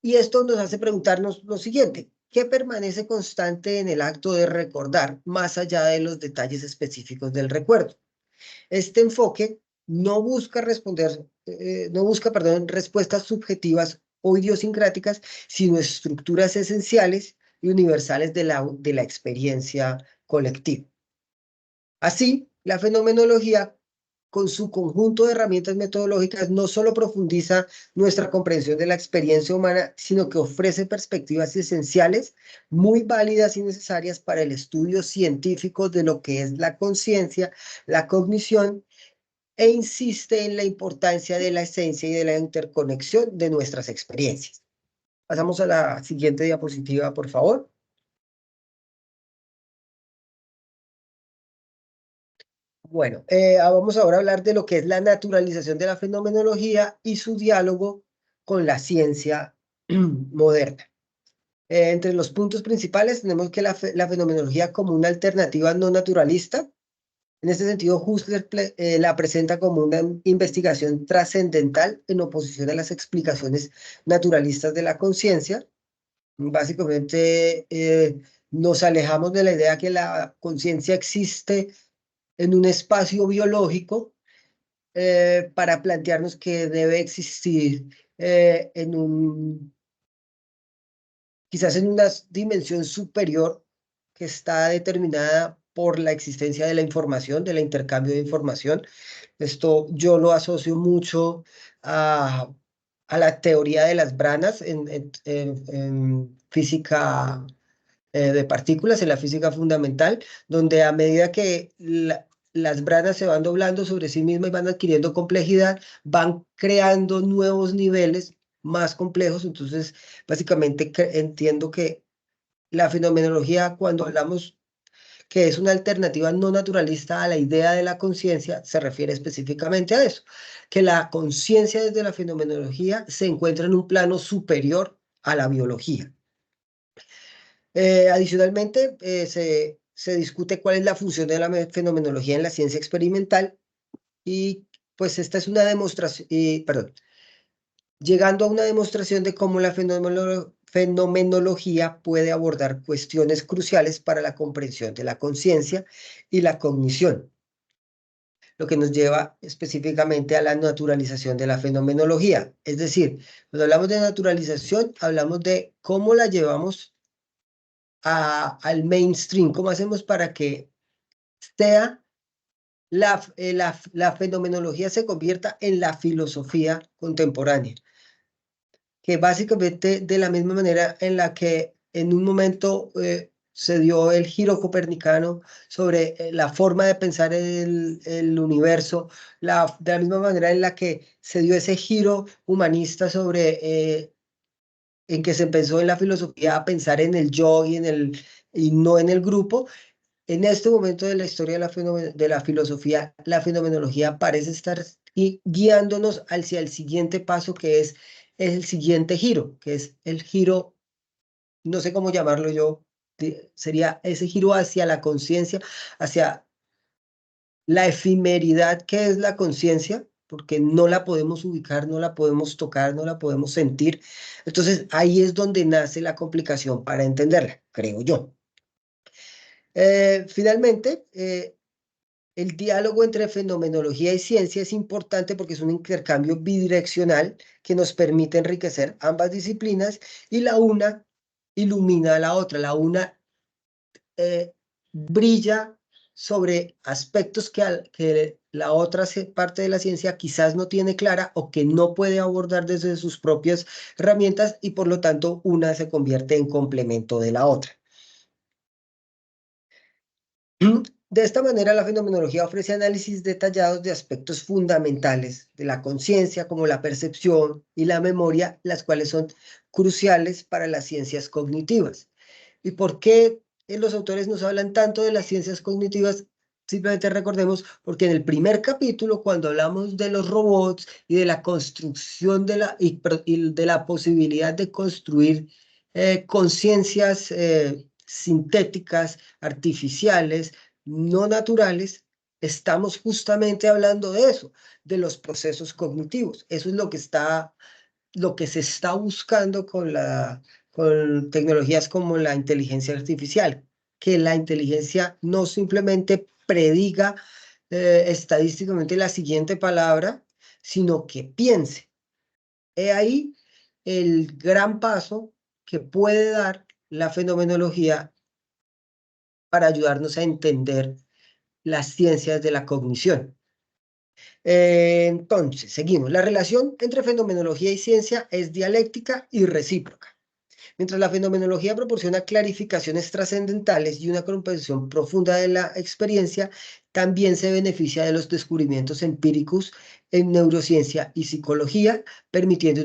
Y esto nos hace preguntarnos lo siguiente: ¿qué permanece constante en el acto de recordar más allá de los detalles específicos del recuerdo? Este enfoque no busca responder perdón, respuestas subjetivas o idiosincráticas, sino estructuras esenciales y universales de la experiencia colectiva. Así, la fenomenología, con su conjunto de herramientas metodológicas, no solo profundiza nuestra comprensión de la experiencia humana, sino que ofrece perspectivas esenciales, muy válidas y necesarias para el estudio científico de lo que es la conciencia, la cognición, e insiste en la importancia de la esencia y de la interconexión de nuestras experiencias. Pasamos a la siguiente diapositiva, por favor. Bueno, vamos ahora a hablar de lo que es la naturalización de la fenomenología y su diálogo con la ciencia moderna. Entre los puntos principales tenemos que la fenomenología como una alternativa no naturalista. En este sentido, Husserl la presenta como una investigación trascendental en oposición a las explicaciones naturalistas de la conciencia. Básicamente, nos alejamos de la idea que la conciencia existe en un espacio biológico para plantearnos que debe existir quizás en una dimensión superior que está determinada por la existencia de la información, del intercambio de información. Esto yo lo asocio mucho a la teoría de las branas en física de partículas, en la física fundamental, donde a medida que las branas se van doblando sobre sí mismas y van adquiriendo complejidad, van creando nuevos niveles más complejos. Entonces, básicamente entiendo que la fenomenología, cuando hablamos que es una alternativa no naturalista a la idea de la conciencia, se refiere específicamente a eso, que la conciencia desde la fenomenología se encuentra en un plano superior a la biología. Adicionalmente, se discute cuál es la función de la fenomenología en la ciencia experimental y pues esta es una demostración, llegando a una demostración de cómo la fenomenología puede abordar cuestiones cruciales para la comprensión de la conciencia y la cognición, lo que nos lleva específicamente a la naturalización de la fenomenología. Es decir, cuando hablamos de naturalización, hablamos de cómo la llevamos al mainstream, cómo hacemos para que sea la fenomenología se convierta en la filosofía contemporánea, que básicamente de la misma manera en la que en un momento se dio el giro copernicano sobre la forma de pensar el universo, de la misma manera en la que se dio ese giro humanista sobre en que se empezó en la filosofía a pensar en el yo y no en el grupo. En este momento de la historia de la filosofía, la fenomenología parece estar guiándonos hacia el siguiente paso, que es el siguiente giro, que es el giro, no sé cómo llamarlo yo, sería ese giro hacia la conciencia, hacia la efemeridad que es la conciencia, porque no la podemos ubicar, no la podemos tocar, no la podemos sentir. Entonces ahí es donde nace la complicación para entenderla, creo yo. Finalmente, el diálogo entre fenomenología y ciencia es importante porque es un intercambio bidireccional que nos permite enriquecer ambas disciplinas y la una ilumina a la otra. La una brilla sobre aspectos que la otra parte de la ciencia quizás no tiene clara o que no puede abordar desde sus propias herramientas y por lo tanto una se convierte en complemento de la otra. De esta manera, la fenomenología ofrece análisis detallados de aspectos fundamentales de la conciencia, como la percepción y la memoria, las cuales son cruciales para las ciencias cognitivas. ¿Y por qué los autores nos hablan tanto de las ciencias cognitivas? Simplemente recordemos, porque en el primer capítulo, cuando hablamos de los robots y de la construcción y de la posibilidad de construir conciencias sintéticas, artificiales, no naturales, estamos justamente hablando de eso, de los procesos cognitivos. Eso es lo que se está buscando con tecnologías como la inteligencia artificial, que la inteligencia no simplemente prediga estadísticamente la siguiente palabra, sino que piense. He ahí el gran paso que puede dar la fenomenología para ayudarnos a entender las ciencias de la cognición. Entonces, seguimos. La relación entre fenomenología y ciencia es dialéctica y recíproca. Mientras la fenomenología proporciona clarificaciones trascendentales y una comprensión profunda de la experiencia, también se beneficia de los descubrimientos empíricos en neurociencia y psicología, permitiendo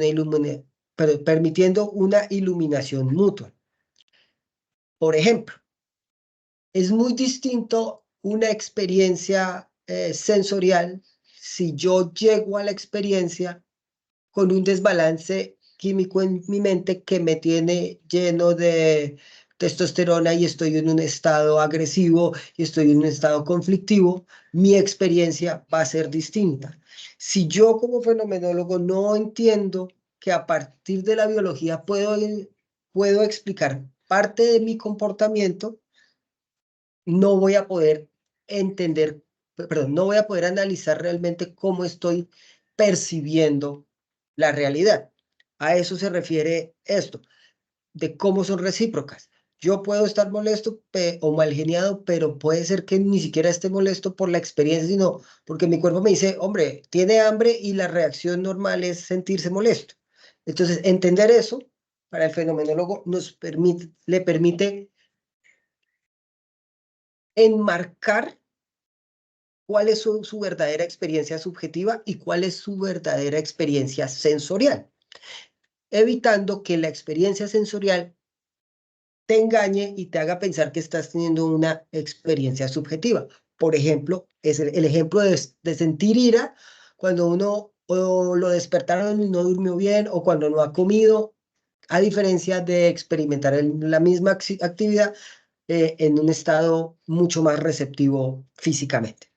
una iluminación mutua. Por ejemplo, es muy distinto una experiencia sensorial si yo llego a la experiencia con un desbalance químico en mi mente que me tiene lleno de testosterona y estoy en un estado agresivo y estoy en un estado conflictivo, mi experiencia va a ser distinta. Si yo como fenomenólogo no entiendo que a partir de la biología puedo explicar parte de mi comportamiento, no voy a poder entender, perdón, no voy a poder analizar realmente cómo estoy percibiendo la realidad. A eso se refiere esto, de cómo son recíprocas. Yo puedo estar molesto o mal geniado, pero puede ser que ni siquiera esté molesto por la experiencia, sino porque mi cuerpo me dice, hombre, tiene hambre y la reacción normal es sentirse molesto. Entonces, entender eso para el fenomenólogo le permite enmarcar cuál es su verdadera experiencia subjetiva y cuál es su verdadera experiencia sensorial, evitando que la experiencia sensorial te engañe y te haga pensar que estás teniendo una experiencia subjetiva. Por ejemplo, es el ejemplo de sentir ira cuando uno o lo despertaron y no durmió bien o cuando no ha comido, a diferencia de experimentar la misma actividad en un estado mucho más receptivo físicamente.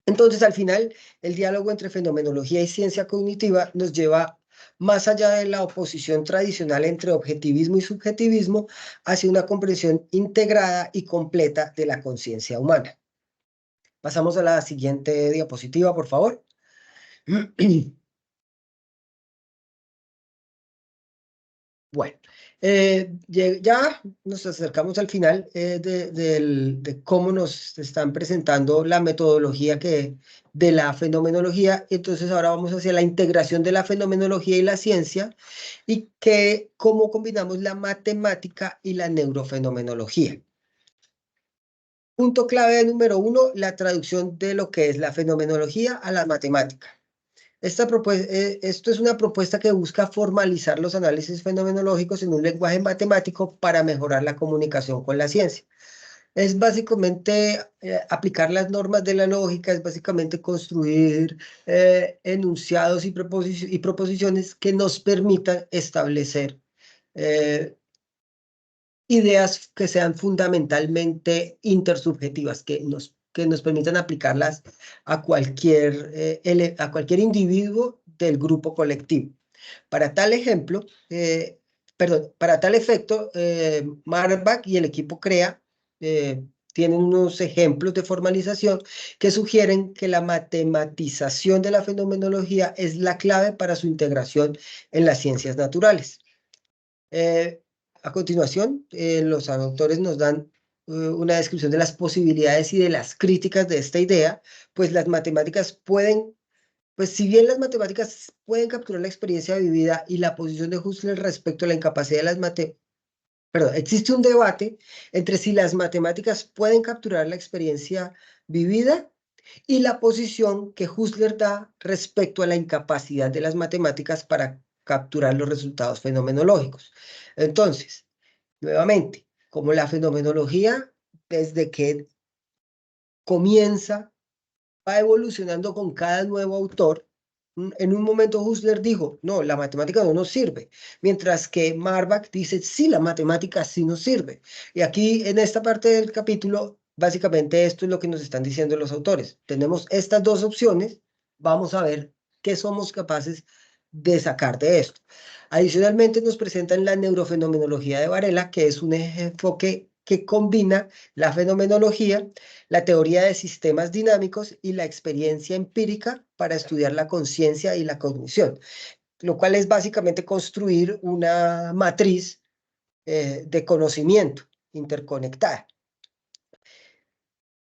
Entonces, al final, el diálogo entre fenomenología y ciencia cognitiva nos lleva más allá de la oposición tradicional entre objetivismo y subjetivismo hacia una comprensión integrada y completa de la conciencia humana. Pasamos a la siguiente diapositiva, por favor. Bueno, ya nos acercamos al final de cómo nos están presentando la metodología de la fenomenología. Entonces ahora vamos hacia la integración de la fenomenología y la ciencia y cómo combinamos la matemática y la neurofenomenología. Punto clave número 1, la traducción de lo que es la fenomenología a la matemática. Esto es una propuesta que busca formalizar los análisis fenomenológicos en un lenguaje matemático para mejorar la comunicación con la ciencia. Es básicamente aplicar las normas de la lógica, es básicamente construir enunciados y proposiciones que nos permitan establecer ideas que sean fundamentalmente intersubjetivas, que nos permitan aplicarlas a cualquier individuo del grupo colectivo. Para tal ejemplo, para tal efecto, Marbach y el equipo CREA tienen unos ejemplos de formalización que sugieren que la matematización de la fenomenología es la clave para su integración en las ciencias naturales. A continuación, los autores nos dan una descripción de las posibilidades y de las críticas de esta idea, pues las matemáticas pues si bien las matemáticas pueden capturar la experiencia vivida y la posición de Husserl respecto a la incapacidad de las existe un debate entre si las matemáticas pueden capturar la experiencia vivida y la posición que Husserl da respecto a la incapacidad de las matemáticas para capturar los resultados fenomenológicos. Entonces, nuevamente, como la fenomenología, desde que comienza, va evolucionando con cada nuevo autor. En un momento Husserl dijo, no, la matemática no nos sirve, mientras que Marbach dice, sí, la matemática sí nos sirve. Y aquí, en esta parte del capítulo, básicamente esto es lo que nos están diciendo los autores. Tenemos estas dos opciones, vamos a ver qué somos capaces de sacar de esto. Adicionalmente nos presentan la neurofenomenología de Varela, que es un enfoque que combina la fenomenología, la teoría de sistemas dinámicos y la experiencia empírica para estudiar la conciencia y la cognición, lo cual es básicamente construir una matriz de conocimiento interconectada.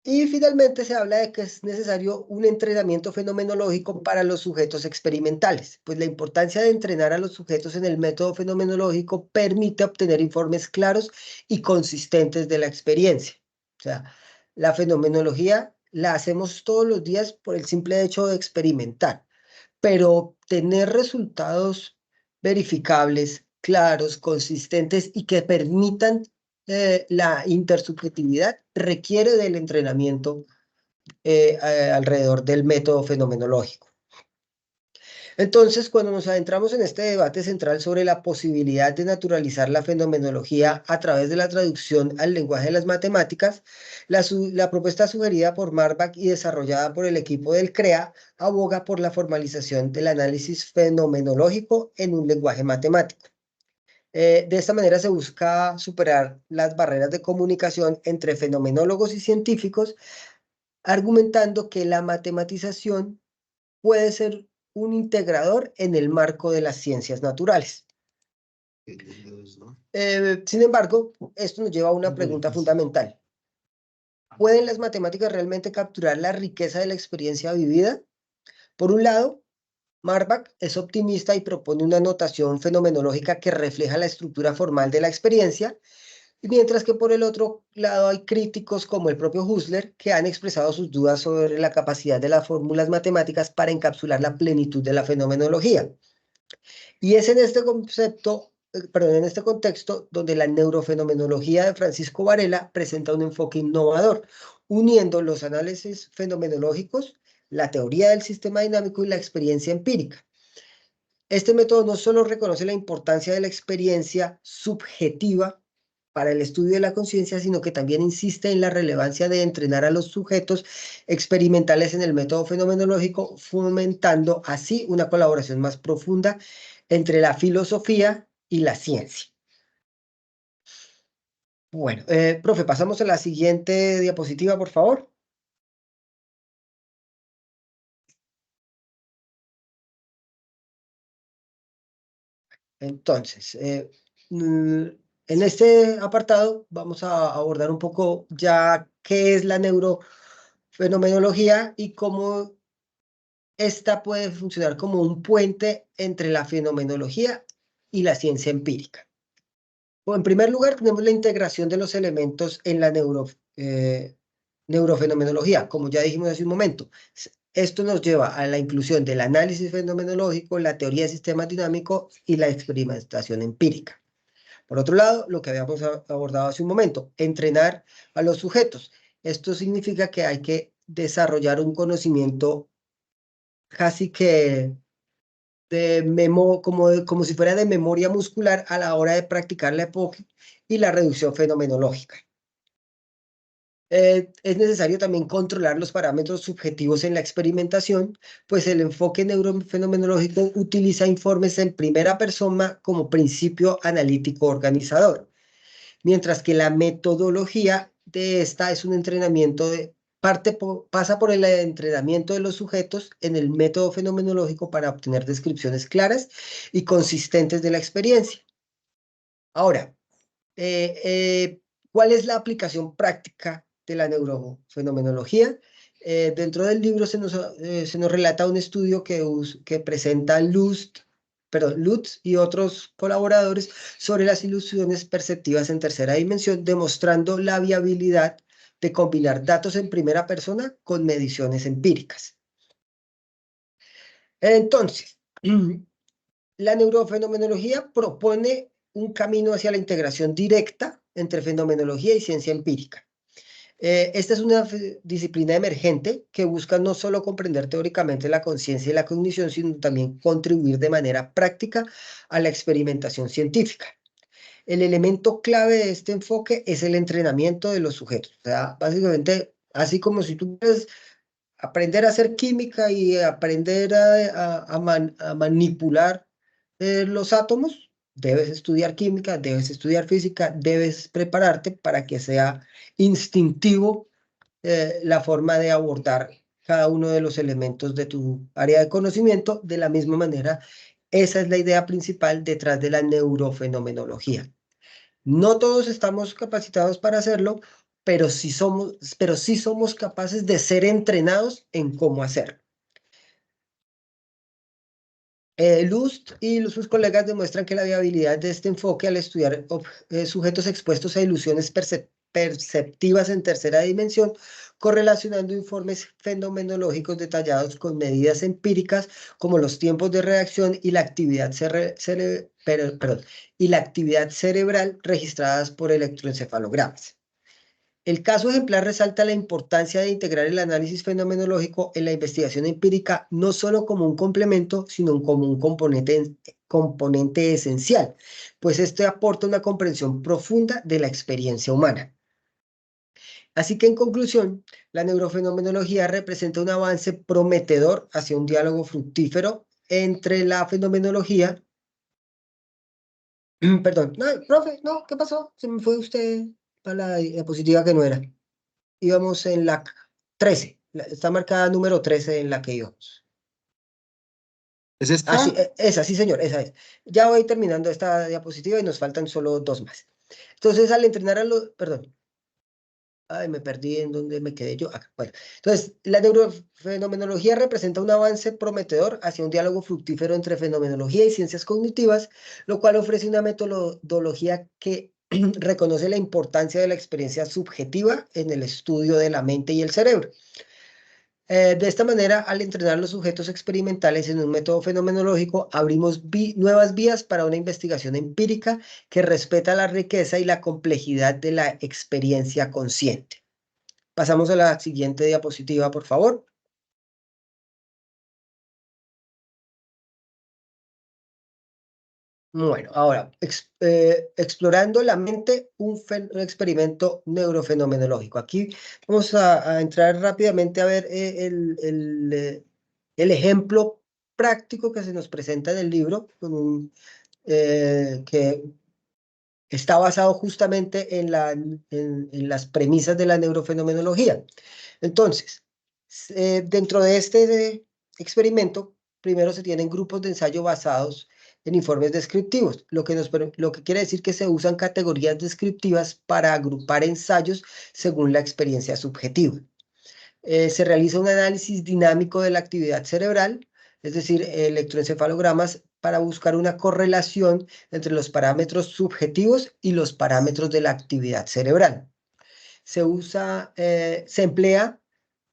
Y finalmente se habla de que es necesario un entrenamiento fenomenológico para los sujetos experimentales, pues la importancia de entrenar a los sujetos en el método fenomenológico permite obtener informes claros y consistentes de la experiencia. O sea, la fenomenología la hacemos todos los días por el simple hecho de experimentar, pero obtener resultados verificables, claros, consistentes y que permitan la intersubjetividad requiere del entrenamiento alrededor del método fenomenológico. Entonces, cuando nos adentramos en este debate central sobre la posibilidad de naturalizar la fenomenología a través de la traducción al lenguaje de las matemáticas, la propuesta sugerida por Marbach y desarrollada por el equipo del CREA aboga por la formalización del análisis fenomenológico en un lenguaje matemático. De esta manera se busca superar las barreras de comunicación entre fenomenólogos y científicos, argumentando que la matematización puede ser un integrador en el marco de las ciencias naturales. Sin embargo, esto nos lleva a una pregunta fundamental. ¿Pueden las matemáticas realmente capturar la riqueza de la experiencia vivida? Por un lado, Marbach es optimista y propone una notación fenomenológica que refleja la estructura formal de la experiencia, mientras que por el otro lado hay críticos como el propio Husserl que han expresado sus dudas sobre la capacidad de las fórmulas matemáticas para encapsular la plenitud de la fenomenología. Y es en este en este contexto donde la neurofenomenología de Francisco Varela presenta un enfoque innovador, uniendo los análisis fenomenológicos, la teoría del sistema dinámico y la experiencia empírica. Este método no solo reconoce la importancia de la experiencia subjetiva para el estudio de la conciencia, sino que también insiste en la relevancia de entrenar a los sujetos experimentales en el método fenomenológico, fomentando así una colaboración más profunda entre la filosofía y la ciencia. Bueno, profe, pasamos a la siguiente diapositiva, por favor. Entonces, en este apartado vamos a abordar un poco ya qué es la neurofenomenología y cómo esta puede funcionar como un puente entre la fenomenología y la ciencia empírica. Bueno, en primer lugar, tenemos la integración de los elementos en la neurofenomenología, como ya dijimos hace un momento. Esto nos lleva a la inclusión del análisis fenomenológico, la teoría de sistemas dinámicos y la experimentación empírica. Por otro lado, lo que habíamos abordado hace un momento, entrenar a los sujetos. Esto significa que hay que desarrollar un conocimiento casi que como si fuera de memoria muscular a la hora de practicar la EPOC y la reducción fenomenológica. Es necesario también controlar los parámetros subjetivos en la experimentación, pues el enfoque neurofenomenológico utiliza informes en primera persona como principio analítico organizador, mientras que la metodología de esta es un entrenamiento pasa por el entrenamiento de los sujetos en el método fenomenológico para obtener descripciones claras y consistentes de la experiencia. Ahora, ¿cuál es la aplicación práctica de la neurofenomenología? Dentro del libro se nos relata un estudio que presenta Lutz y otros colaboradores sobre las ilusiones perceptivas en tercera dimensión, demostrando la viabilidad de combinar datos en primera persona con mediciones empíricas. Entonces, la neurofenomenología propone un camino hacia la integración directa entre fenomenología y ciencia empírica. Esta es una disciplina emergente que busca no solo comprender teóricamente la conciencia y la cognición, sino también contribuir de manera práctica a la experimentación científica. El elemento clave de este enfoque es el entrenamiento de los sujetos. O sea, básicamente, así como si tú quieres aprender a hacer química y aprender a manipular los átomos, debes estudiar química, debes estudiar física, debes prepararte para que sea instintivo la forma de abordar cada uno de los elementos de tu área de conocimiento. De la misma manera, esa es la idea principal detrás de la neurofenomenología. No todos estamos capacitados para hacerlo, pero sí somos capaces de ser entrenados en cómo hacerlo. Lust y sus colegas demuestran que la viabilidad de este enfoque al estudiar sujetos expuestos a ilusiones perceptivas en tercera dimensión, correlacionando informes fenomenológicos detallados con medidas empíricas como los tiempos de reacción y la actividad, y la actividad cerebral registradas por electroencefalogramas. El caso ejemplar resalta la importancia de integrar el análisis fenomenológico en la investigación empírica, no solo como un complemento, sino como un componente esencial, pues este aporta una comprensión profunda de la experiencia humana. Así que, en conclusión, la neurofenomenología representa un avance prometedor hacia un diálogo fructífero entre la fenomenología. Perdón, no, profe, no, ¿qué pasó? Se me fue usted a la diapositiva que no era. Íbamos en la 13, está marcada número 13 en la que íbamos. ¿Es Ah, sí, esta? esa, sí, señor, esa es. Ya voy terminando esta diapositiva y nos faltan solo 2 más. Entonces, al entrenar a los, perdón, ay, me perdí en donde me quedé yo. Acá, bueno, entonces, la neurofenomenología representa un avance prometedor hacia un diálogo fructífero entre fenomenología y ciencias cognitivas, lo cual ofrece una metodología que reconoce la importancia de la experiencia subjetiva en el estudio de la mente y el cerebro. De esta manera, al entrenar los sujetos experimentales en un método fenomenológico, abrimos nuevas vías para una investigación empírica que respeta la riqueza y la complejidad de la experiencia consciente. Pasamos a la siguiente diapositiva, por favor. Bueno, ahora, explorando la mente, un experimento neurofenomenológico. Aquí vamos a entrar rápidamente a ver el ejemplo práctico que se nos presenta en el libro, que está basado justamente en las premisas de la neurofenomenología. Entonces, dentro de este experimento, primero se tienen grupos de ensayo basados en informes descriptivos, lo que quiere decir que se usan categorías descriptivas para agrupar ensayos según la experiencia subjetiva. Se realiza un análisis dinámico de la actividad cerebral, es decir, electroencefalogramas, para buscar una correlación entre los parámetros subjetivos y los parámetros de la actividad cerebral. Se emplea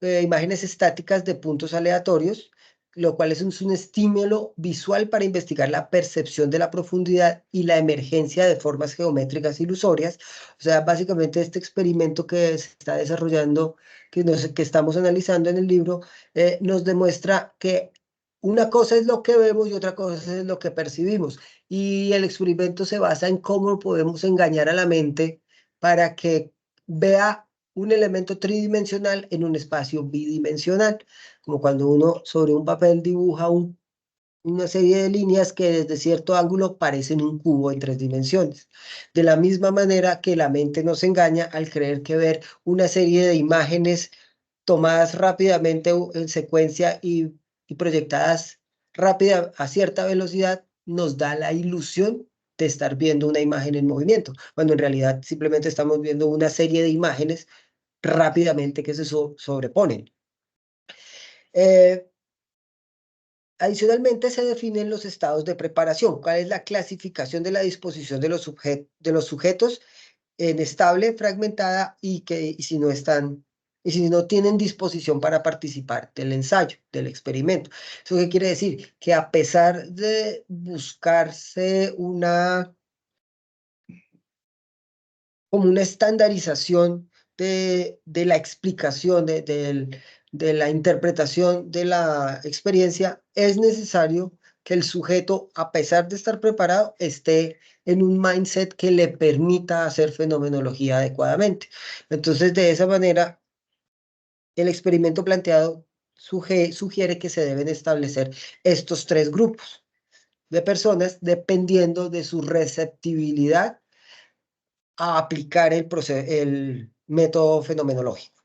imágenes estáticas de puntos aleatorios, lo cual es un estímulo visual para investigar la percepción de la profundidad y la emergencia de formas geométricas ilusorias. O sea, básicamente este experimento que se está desarrollando, que estamos analizando en el libro, nos demuestra que una cosa es lo que vemos y otra cosa es lo que percibimos. Y el experimento se basa en cómo podemos engañar a la mente para que vea un elemento tridimensional en un espacio bidimensional, como cuando uno sobre un papel dibuja una serie de líneas que desde cierto ángulo parecen un cubo en 3 dimensiones. De la misma manera que la mente nos engaña al creer que ver una serie de imágenes tomadas rápidamente en secuencia y proyectadas rápida a cierta velocidad nos da la ilusión de estar viendo una imagen en movimiento, cuando en realidad simplemente estamos viendo una serie de imágenes rápidamente que se sobreponen. Adicionalmente, se definen los estados de preparación. ¿Cuál es la clasificación de la disposición de los sujetos en estable, fragmentada y si no tienen disposición para participar del ensayo, del experimento? ¿Eso qué quiere decir? Que a pesar de buscarse como una estandarización de la explicación, de la interpretación de la experiencia, es necesario que el sujeto, a pesar de estar preparado, esté en un mindset que le permita hacer fenomenología adecuadamente. Entonces, de esa manera, el experimento planteado sugiere que se deben establecer estos 3 grupos de personas dependiendo de su receptibilidad a aplicar el método fenomenológico.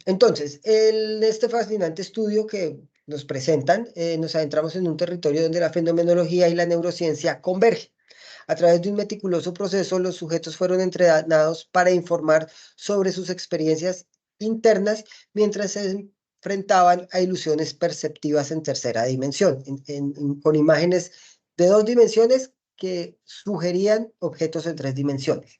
Entonces, en este fascinante estudio que nos presentan, nos adentramos en un territorio donde la fenomenología y la neurociencia convergen. A través de un meticuloso proceso, los sujetos fueron entrenados para informar sobre sus experiencias internas mientras se enfrentaban a ilusiones perceptivas en tercera dimensión, con imágenes de 2 dimensiones que sugerían objetos en 3 dimensiones.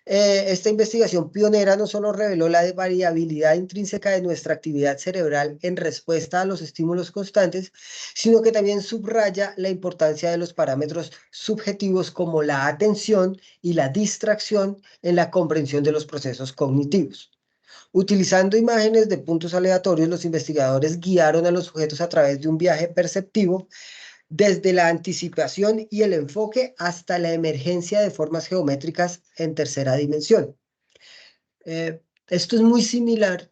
Esta investigación pionera no solo reveló la variabilidad intrínseca de nuestra actividad cerebral en respuesta a los estímulos constantes, sino que también subraya la importancia de los parámetros subjetivos como la atención y la distracción en la comprensión de los procesos cognitivos. Utilizando imágenes de puntos aleatorios, los investigadores guiaron a los sujetos a través de un viaje perceptivo desde la anticipación y el enfoque hasta la emergencia de formas geométricas en tercera dimensión. Esto es muy similar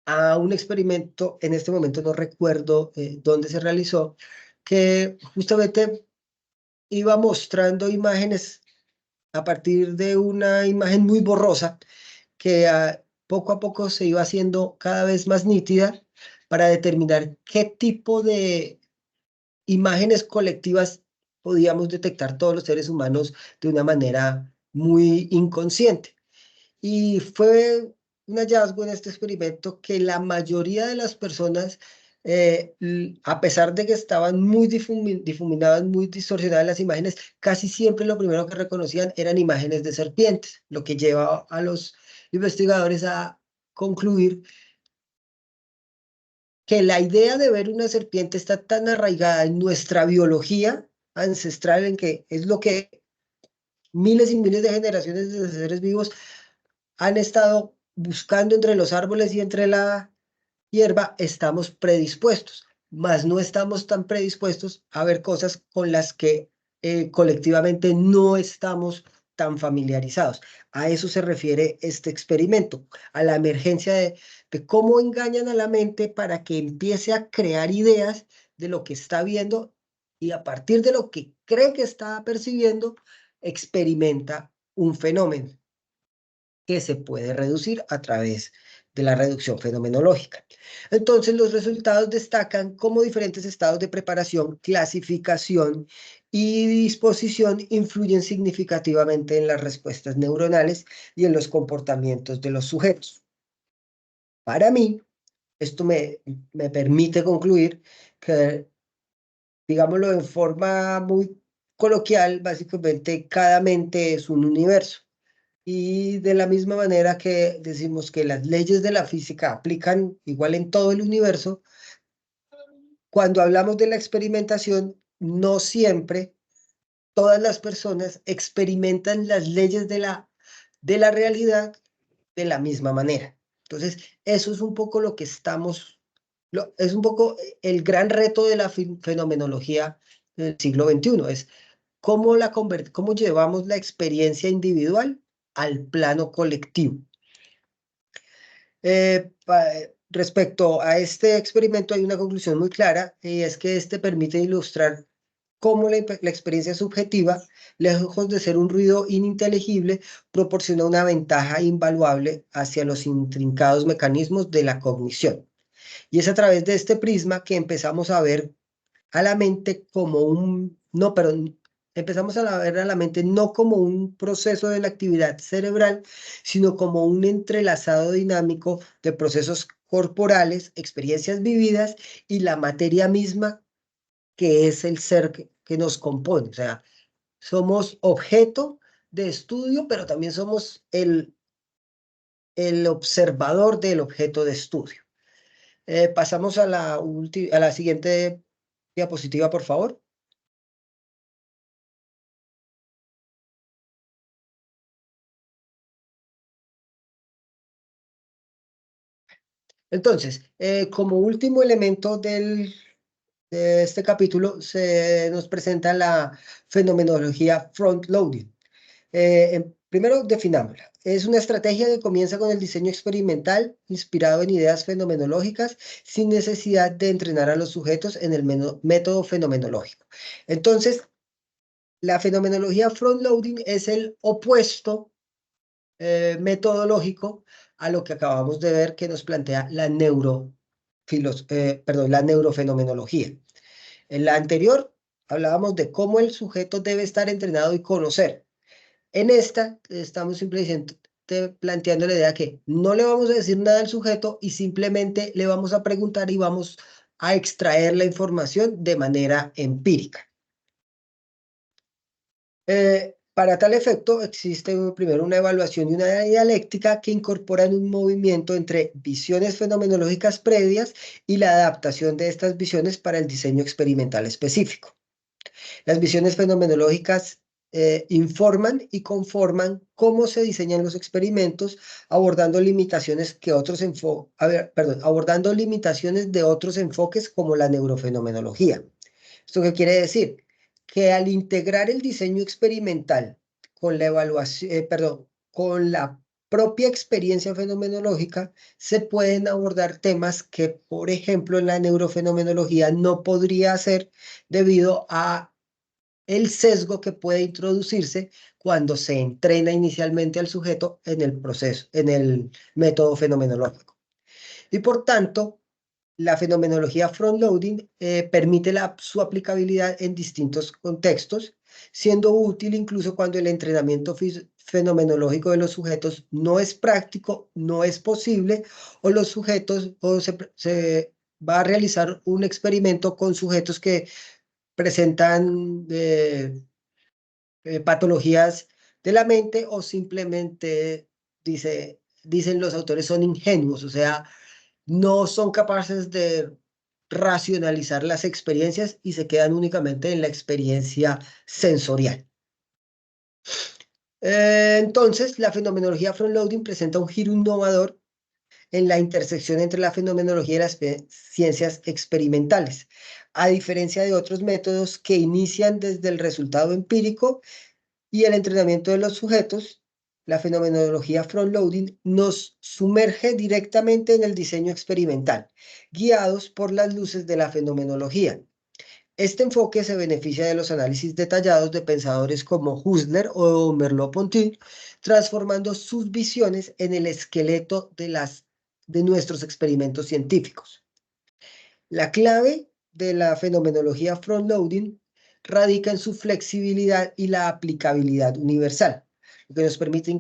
a un experimento, en este momento no recuerdo dónde se realizó, que justamente iba mostrando imágenes a partir de una imagen muy borrosa que poco a poco se iba haciendo cada vez más nítida para determinar qué tipo de imágenes colectivas podíamos detectar todos los seres humanos de una manera muy inconsciente. Y fue un hallazgo en este experimento que la mayoría de las personas, a pesar de que estaban muy difuminadas, muy distorsionadas las imágenes, casi siempre lo primero que reconocían eran imágenes de serpientes, lo que lleva a los investigadores a concluir que la idea de ver una serpiente está tan arraigada en nuestra biología ancestral, en que es lo que miles y miles de generaciones de seres vivos han estado buscando entre los árboles y entre la hierba, estamos predispuestos, mas no estamos tan predispuestos a ver cosas con las que colectivamente no estamos tan familiarizados. A eso se refiere este experimento, a la emergencia de cómo engañan a la mente para que empiece a crear ideas de lo que está viendo y a partir de lo que cree que está percibiendo, experimenta un fenómeno que se puede reducir a través de la reducción fenomenológica. Entonces, los resultados destacan cómo diferentes estados de preparación, clasificación y disposición influyen significativamente en las respuestas neuronales y en los comportamientos de los sujetos. Para mí, esto me permite concluir que, digámoslo en forma muy coloquial, básicamente cada mente es un universo. Y de la misma manera que decimos que las leyes de la física aplican igual en todo el universo, cuando hablamos de la experimentación, no siempre todas las personas experimentan las leyes de la realidad de la misma manera. Entonces, eso es un poco lo que estamos, es un poco el gran reto de la fenomenología del siglo XXI, es cómo llevamos la experiencia individual al plano colectivo. Respecto a este experimento hay una conclusión muy clara y es que este permite ilustrar cómo la experiencia subjetiva, lejos de ser un ruido ininteligible, proporciona una ventaja invaluable hacia los intrincados mecanismos de la cognición. Y es a través de este prisma que empezamos a ver a la mente como empezamos a ver a la mente no como un proceso de la actividad cerebral, sino como un entrelazado dinámico de procesos corporales, experiencias vividas y la materia misma que es el ser que nos compone. O sea, somos objeto de estudio, pero también somos el observador del objeto de estudio. Pasamos a la siguiente diapositiva, por favor. Entonces, como último elemento de este capítulo, se nos presenta la fenomenología front-loading. Primero, definámosla. Es una estrategia que comienza con el diseño experimental inspirado en ideas fenomenológicas sin necesidad de entrenar a los sujetos en el método fenomenológico. Entonces, la fenomenología front-loading es el opuesto metodológico a lo que acabamos de ver que nos plantea la la neurofenomenología. En la anterior hablábamos de cómo el sujeto debe estar entrenado y conocer. En esta estamos simplemente planteando la idea que no le vamos a decir nada al sujeto y simplemente le vamos a preguntar y vamos a extraer la información de manera empírica. Para tal efecto, existe primero una evaluación y una dialéctica que incorporan un movimiento entre visiones fenomenológicas previas y la adaptación de estas visiones para el diseño experimental específico. Las visiones fenomenológicas informan y conforman cómo se diseñan los experimentos, abordando limitaciones abordando limitaciones de otros enfoques como la neurofenomenología. ¿Esto qué quiere decir? Que al integrar el diseño experimental con la evaluación, con la propia experiencia fenomenológica, se pueden abordar temas que, por ejemplo, en la neurofenomenología no podría hacer debido a el sesgo que puede introducirse cuando se entrena inicialmente al sujeto en el proceso, en el método fenomenológico. Y por tanto, la fenomenología front-loading permite su aplicabilidad en distintos contextos, siendo útil incluso cuando el entrenamiento fenomenológico de los sujetos no es práctico, no es posible, o los sujetos, o se va a realizar un experimento con sujetos que presentan patologías de la mente o simplemente, dicen los autores, son ingenuos, o sea, no son capaces de racionalizar las experiencias y se quedan únicamente en la experiencia sensorial. Entonces, la fenomenología front-loading presenta un giro innovador en la intersección entre la fenomenología y las ciencias experimentales, a diferencia de otros métodos que inician desde el resultado empírico y el entrenamiento de los sujetos. La fenomenología front-loading nos sumerge directamente en el diseño experimental, guiados por las luces de la fenomenología. Este enfoque se beneficia de los análisis detallados de pensadores como Husserl o Merleau-Ponty, transformando sus visiones en el esqueleto de nuestros experimentos científicos. La clave de la fenomenología front-loading radica en su flexibilidad y la aplicabilidad universal, lo que nos permite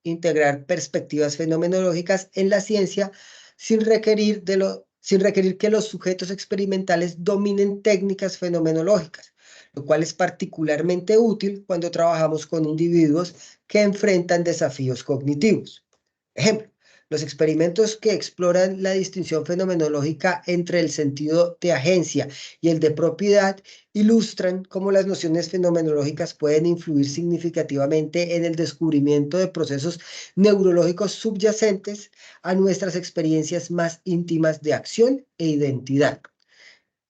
integrar perspectivas fenomenológicas en la ciencia sin requerir que los sujetos experimentales dominen técnicas fenomenológicas, lo cual es particularmente útil cuando trabajamos con individuos que enfrentan desafíos cognitivos. Ejemplo, los experimentos que exploran la distinción fenomenológica entre el sentido de agencia y el de propiedad ilustran cómo las nociones fenomenológicas pueden influir significativamente en el descubrimiento de procesos neurológicos subyacentes a nuestras experiencias más íntimas de acción e identidad.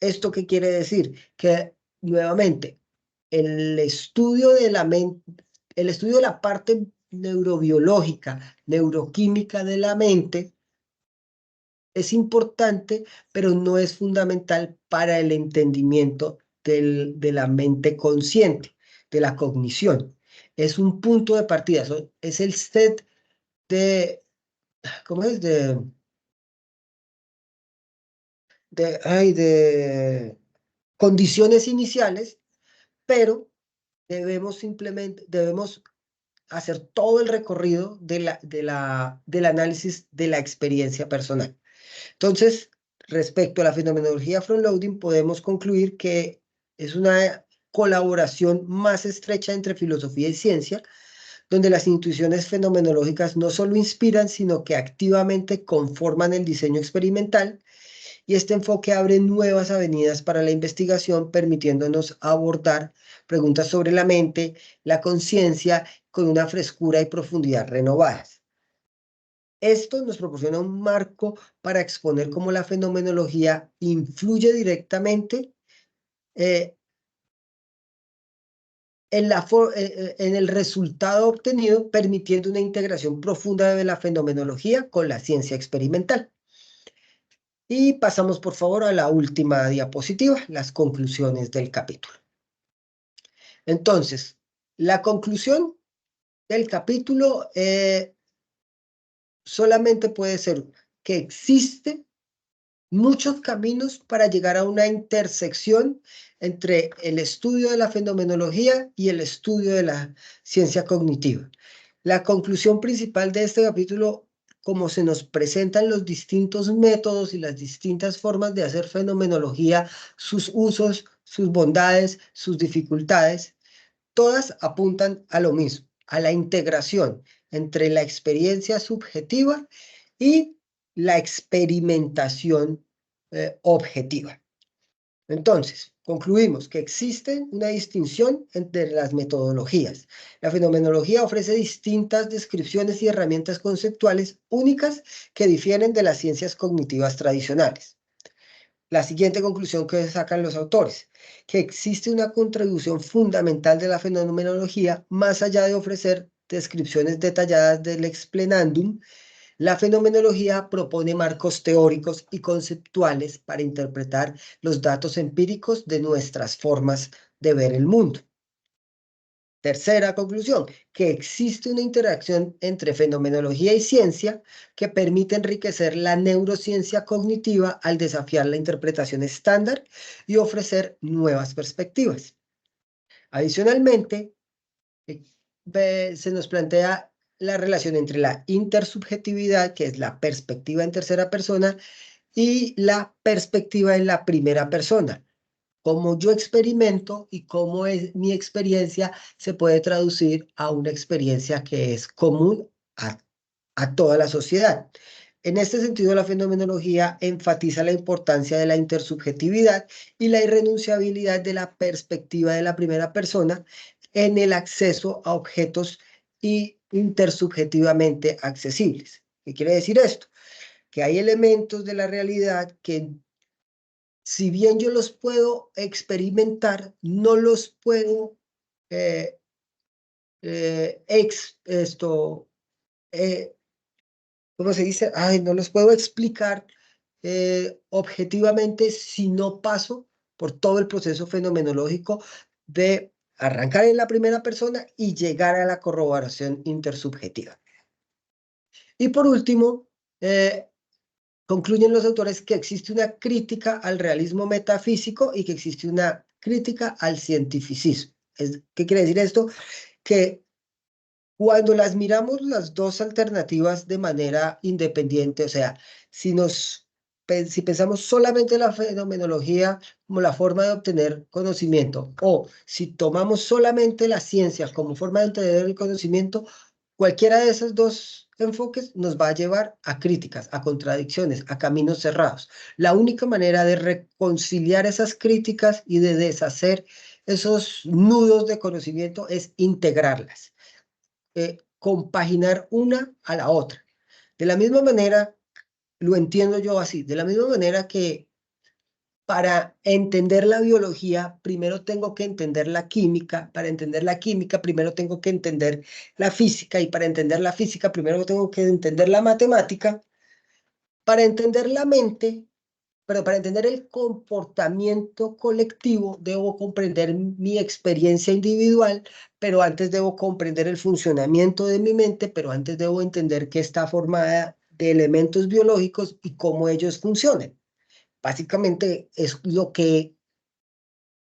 ¿Esto qué quiere decir? Que, nuevamente, el estudio de la parte neurobiológica, neuroquímica de la mente es importante, pero no es fundamental para el entendimiento de la mente consciente, de la cognición. Es un punto de partida, es el set de, ¿cómo es? De condiciones iniciales, pero debemos hacer todo el recorrido del análisis de la experiencia personal. Entonces, respecto a la fenomenología front-loading, podemos concluir que es una colaboración más estrecha entre filosofía y ciencia, donde las intuiciones fenomenológicas no solo inspiran, sino que activamente conforman el diseño experimental, y este enfoque abre nuevas avenidas para la investigación, permitiéndonos abordar preguntas sobre la mente, la conciencia, con una frescura y profundidad renovadas. Esto nos proporciona un marco para exponer cómo la fenomenología influye directamente en el resultado obtenido, permitiendo una integración profunda de la fenomenología con la ciencia experimental. Y pasamos, por favor, a la última diapositiva, las conclusiones del capítulo. Entonces, la conclusión del capítulo solamente puede ser que existen muchos caminos para llegar a una intersección entre el estudio de la fenomenología y el estudio de la ciencia cognitiva. La conclusión principal de este capítulo, como se nos presentan los distintos métodos y las distintas formas de hacer fenomenología, sus usos, sus bondades, sus dificultades, todas apuntan a lo mismo, a la integración entre la experiencia subjetiva y la experimentación objetiva. Entonces, concluimos que existe una distinción entre las metodologías. La fenomenología ofrece distintas descripciones y herramientas conceptuales únicas que difieren de las ciencias cognitivas tradicionales. La siguiente conclusión que sacan los autores, que existe una contribución fundamental de la fenomenología más allá de ofrecer descripciones detalladas del explenandum. La fenomenología propone marcos teóricos y conceptuales para interpretar los datos empíricos de nuestras formas de ver el mundo. Tercera conclusión, que existe una interacción entre fenomenología y ciencia que permite enriquecer la neurociencia cognitiva al desafiar la interpretación estándar y ofrecer nuevas perspectivas. Adicionalmente, se nos plantea la relación entre la intersubjetividad, que es la perspectiva en tercera persona, y la perspectiva en la primera persona. Cómo yo experimento y cómo mi experiencia se puede traducir a una experiencia que es común a toda la sociedad. En este sentido, la fenomenología enfatiza la importancia de la intersubjetividad y la irrenunciabilidad de la perspectiva de la primera persona en el acceso a objetos y intersubjetivamente accesibles. ¿Qué quiere decir esto? Que hay elementos de la realidad que, si bien yo los puedo experimentar, no los puedo eh, ¿cómo se dice? Ay, no los puedo explicar objetivamente si no paso por todo el proceso fenomenológico de arrancar en la primera persona y llegar a la corroboración intersubjetiva. Y por último, concluyen los autores que existe una crítica al realismo metafísico y que existe una crítica al cientificismo. ¿Qué quiere decir esto? Que cuando las miramos las dos alternativas de manera independiente, o sea, si pensamos solamente en la fenomenología como la forma de obtener conocimiento, o si tomamos solamente la ciencia como forma de obtener el conocimiento, cualquiera de esos dos enfoques nos va a llevar a críticas, a contradicciones, a caminos cerrados. La única manera de reconciliar esas críticas y de deshacer esos nudos de conocimiento es integrarlas. Compaginar una a la otra. De la misma manera, lo entiendo yo así, de la misma manera que para entender la biología, primero tengo que entender la química, para entender la química, primero tengo que entender la física, y para entender la física, primero tengo que entender la matemática, para entender la mente. Pero para entender el comportamiento colectivo, debo comprender mi experiencia individual, pero antes debo comprender el funcionamiento de mi mente, pero antes debo entender que está formada de elementos biológicos y cómo ellos funcionan. Básicamente es lo que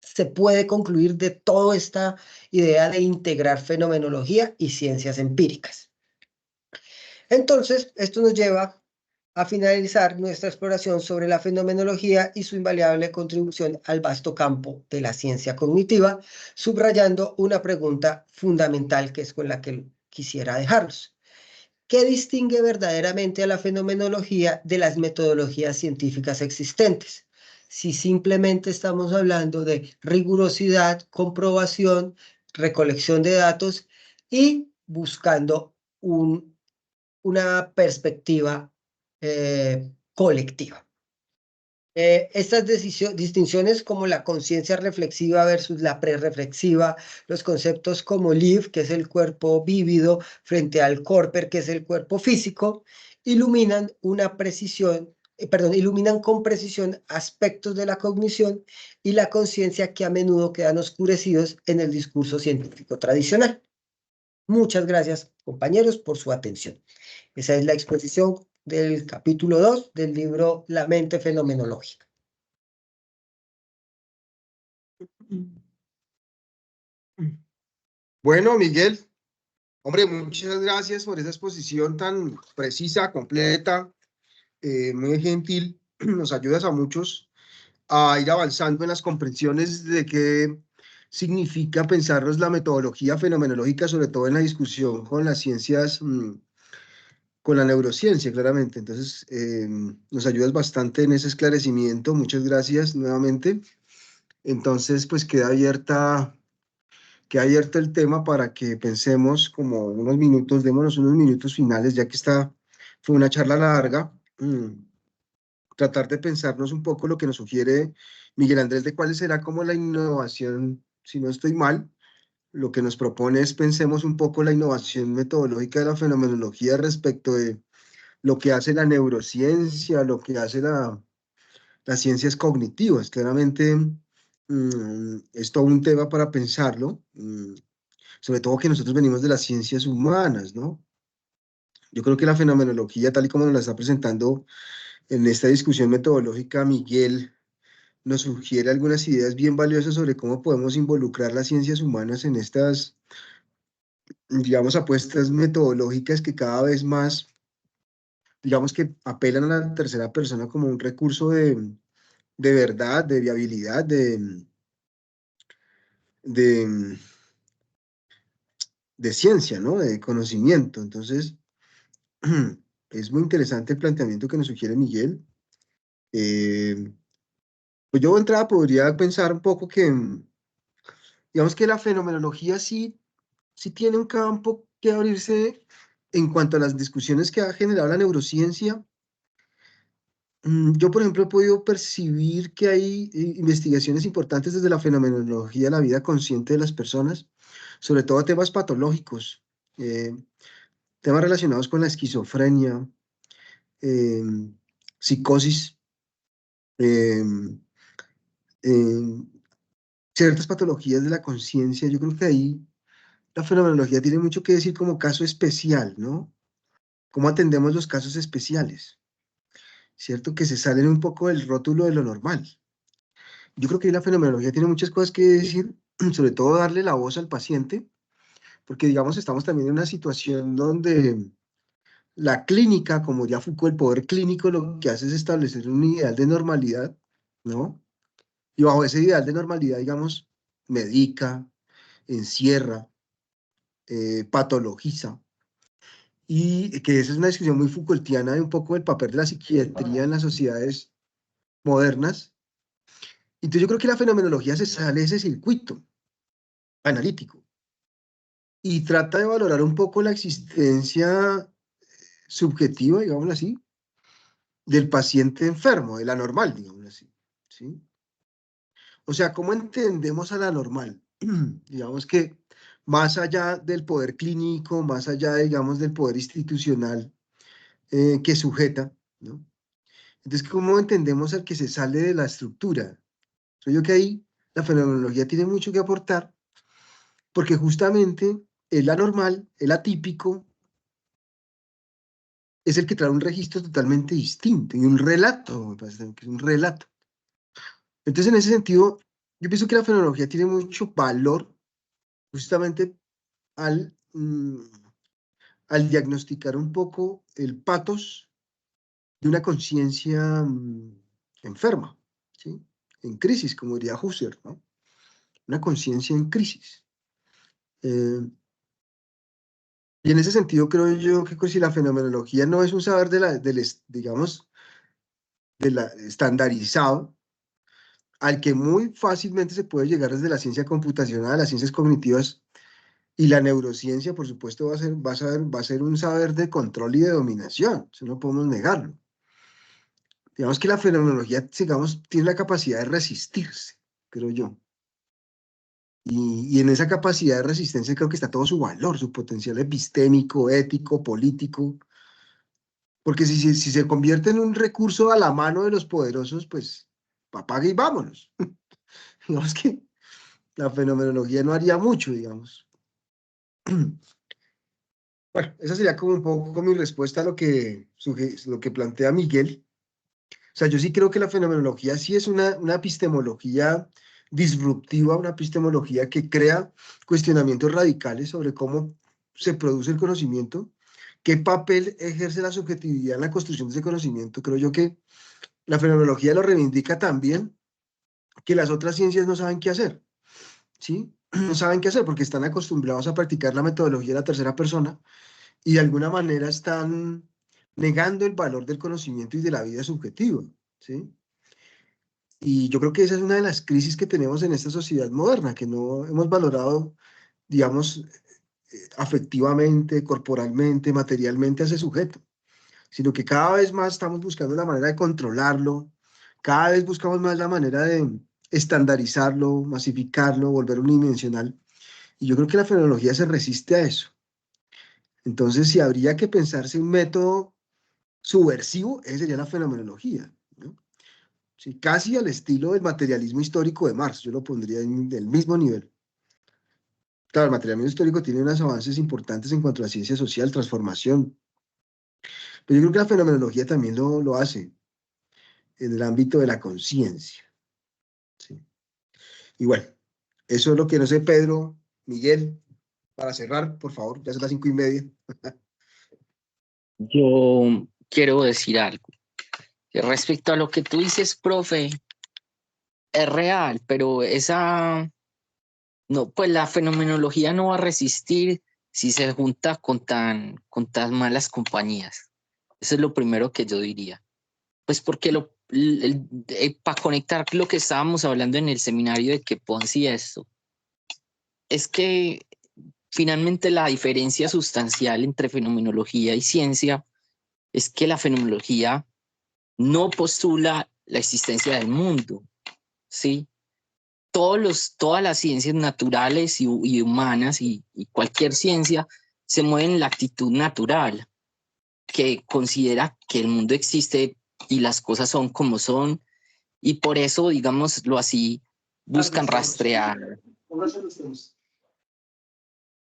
se puede concluir de toda esta idea de integrar fenomenología y ciencias empíricas. Entonces, esto nos lleva a finalizar nuestra exploración sobre la fenomenología y su invariable contribución al vasto campo de la ciencia cognitiva, subrayando una pregunta fundamental que es con la que quisiera dejarlos. ¿Qué distingue verdaderamente a la fenomenología de las metodologías científicas existentes? Si simplemente estamos hablando de rigurosidad, comprobación, recolección de datos y buscando una perspectiva colectiva. Estas distinciones como la conciencia reflexiva versus la prereflexiva, los conceptos como live, que es el cuerpo vívido, frente al corper, que es el cuerpo físico, iluminan con precisión aspectos de la cognición y la conciencia que a menudo quedan oscurecidos en el discurso científico tradicional. Muchas gracias, compañeros, por su atención. Esa es la exposición del capítulo 2 del libro La mente fenomenológica. Bueno, Miguel, hombre, muchas gracias por esa exposición tan precisa, completa, muy gentil. Nos ayudas a muchos a ir avanzando en las comprensiones de qué significa pensarnos la metodología fenomenológica, sobre todo en la discusión con las ciencias, con la neurociencia, claramente. Entonces, nos ayudas bastante en ese esclarecimiento. Muchas gracias nuevamente. Entonces, pues queda abierto el tema para que pensemos como unos minutos, démonos unos minutos finales, ya que fue una charla larga. Tratar de pensarnos un poco lo que nos sugiere Miguel Andrés de cuál será como la innovación, si no estoy mal, lo que nos propone es pensemos un poco la innovación metodológica de la fenomenología respecto de lo que hace la neurociencia, lo que hace las ciencias cognitivas. Claramente es todo un tema para pensarlo, sobre todo que nosotros venimos de las ciencias humanas, ¿no? Yo creo que la fenomenología, tal y como nos la está presentando en esta discusión metodológica, Miguel nos sugiere algunas ideas bien valiosas sobre cómo podemos involucrar las ciencias humanas en estas, digamos, apuestas metodológicas que cada vez más, digamos, que apelan a la tercera persona como un recurso de verdad, de viabilidad, de, de ciencia, ¿no? De conocimiento. Entonces, es muy interesante el planteamiento que nos sugiere Miguel. Eh, pues yo de entrada podría pensar un poco que, digamos que la fenomenología sí tiene un campo que abrirse en cuanto a las discusiones que ha generado la neurociencia. Yo, por ejemplo, he podido percibir que hay investigaciones importantes desde la fenomenología de la vida consciente de las personas, sobre todo temas patológicos, eh, temas relacionados con la esquizofrenia, eh, psicosis, eh, eh, ciertas patologías de la conciencia. Yo creo que ahí la fenomenología tiene mucho que decir como caso especial, ¿no? ¿Cómo atendemos los casos especiales? ¿Cierto? Que se salen un poco del rótulo de lo normal. Yo creo que la fenomenología tiene muchas cosas que decir, sobre todo darle la voz al paciente, porque digamos estamos también en una situación donde la clínica, como ya Foucault, el poder clínico lo que hace es establecer un ideal de normalidad, ¿no? Y bajo ese ideal de normalidad, digamos, medica, encierra, patologiza, y que esa es una discusión muy Foucaultiana de un poco el papel de la psiquiatría en las sociedades modernas. Entonces yo creo que la fenomenología se sale de ese circuito analítico y trata de valorar un poco la existencia subjetiva, digámoslo así, del paciente enfermo, de la normal, digámoslo así, ¿sí? O sea, ¿cómo entendemos a la normal? Digamos que más allá del poder clínico, más allá, digamos, del poder institucional que sujeta, ¿no? Entonces, ¿cómo entendemos al que se sale de la estructura? Soy yo que ahí la fenomenología tiene mucho que aportar, porque justamente el anormal, el atípico, es el que trae un registro totalmente distinto y un relato, me parece que es un relato. Entonces, en ese sentido, yo pienso que la fenomenología tiene mucho valor justamente al diagnosticar un poco el patos de una conciencia enferma, ¿sí? En crisis, como diría Husserl, ¿no? Una conciencia en crisis. Eh, y en ese sentido creo yo que pues, si la fenomenología no es un saber digamos, estandarizado, al que muy fácilmente se puede llegar desde la ciencia computacional, las ciencias cognitivas y la neurociencia, por supuesto, va a ser un saber de control y de dominación, eso no podemos negarlo. Digamos que la fenomenología, digamos, tiene la capacidad de resistirse, creo yo. Y en esa capacidad de resistencia creo que está todo su valor, su potencial epistémico, ético, político, porque si se convierte en un recurso a la mano de los poderosos, pues apague y vámonos. Digamos que la fenomenología no haría mucho, digamos. Bueno, esa sería como un poco mi respuesta a lo que plantea Miguel. O sea, yo sí creo que la fenomenología sí es una epistemología disruptiva, una epistemología que crea cuestionamientos radicales sobre cómo se produce el conocimiento, qué papel ejerce la subjetividad en la construcción de ese conocimiento. Creo yo que la fenomenología lo reivindica también, que las otras ciencias no saben qué hacer, ¿sí? No saben qué hacer porque están acostumbrados a practicar la metodología de la tercera persona y de alguna manera están negando el valor del conocimiento y de la vida subjetiva, ¿sí? Y yo creo que esa es una de las crisis que tenemos en esta sociedad moderna, que no hemos valorado, digamos, afectivamente, corporalmente, materialmente a ese sujeto, sino que cada vez más estamos buscando la manera de controlarlo, cada vez buscamos más la manera de estandarizarlo, masificarlo, volverlo unidimensional. Y yo creo que la fenomenología se resiste a eso. Entonces, si habría que pensarse un método subversivo, esa sería la fenomenología, ¿no? Sí, casi al estilo del materialismo histórico de Marx, yo lo pondría en el mismo nivel. Claro, el materialismo histórico tiene unos avances importantes en cuanto a la ciencia social, transformación, pero yo creo que la fenomenología también lo hace en el ámbito de la conciencia. ¿Sí? Y bueno, eso es lo que no sé, Pedro, Miguel, para cerrar, por favor, ya son las 5:30. Yo quiero decir algo. Respecto a lo que tú dices, profe, es real, pero no, pues la fenomenología no va a resistir si se junta con tan malas compañías. Eso es lo primero que yo diría. Pues porque para conectar lo que estábamos hablando en el seminario de que Ponzi esto, es que finalmente la diferencia sustancial entre fenomenología y ciencia es que la fenomenología no postula la existencia del mundo, ¿sí? Todas las ciencias naturales y humanas y cualquier ciencia se mueven en la actitud natural, que considera que el mundo existe y las cosas son como son, y por eso, digámoslo así, buscan rastrear.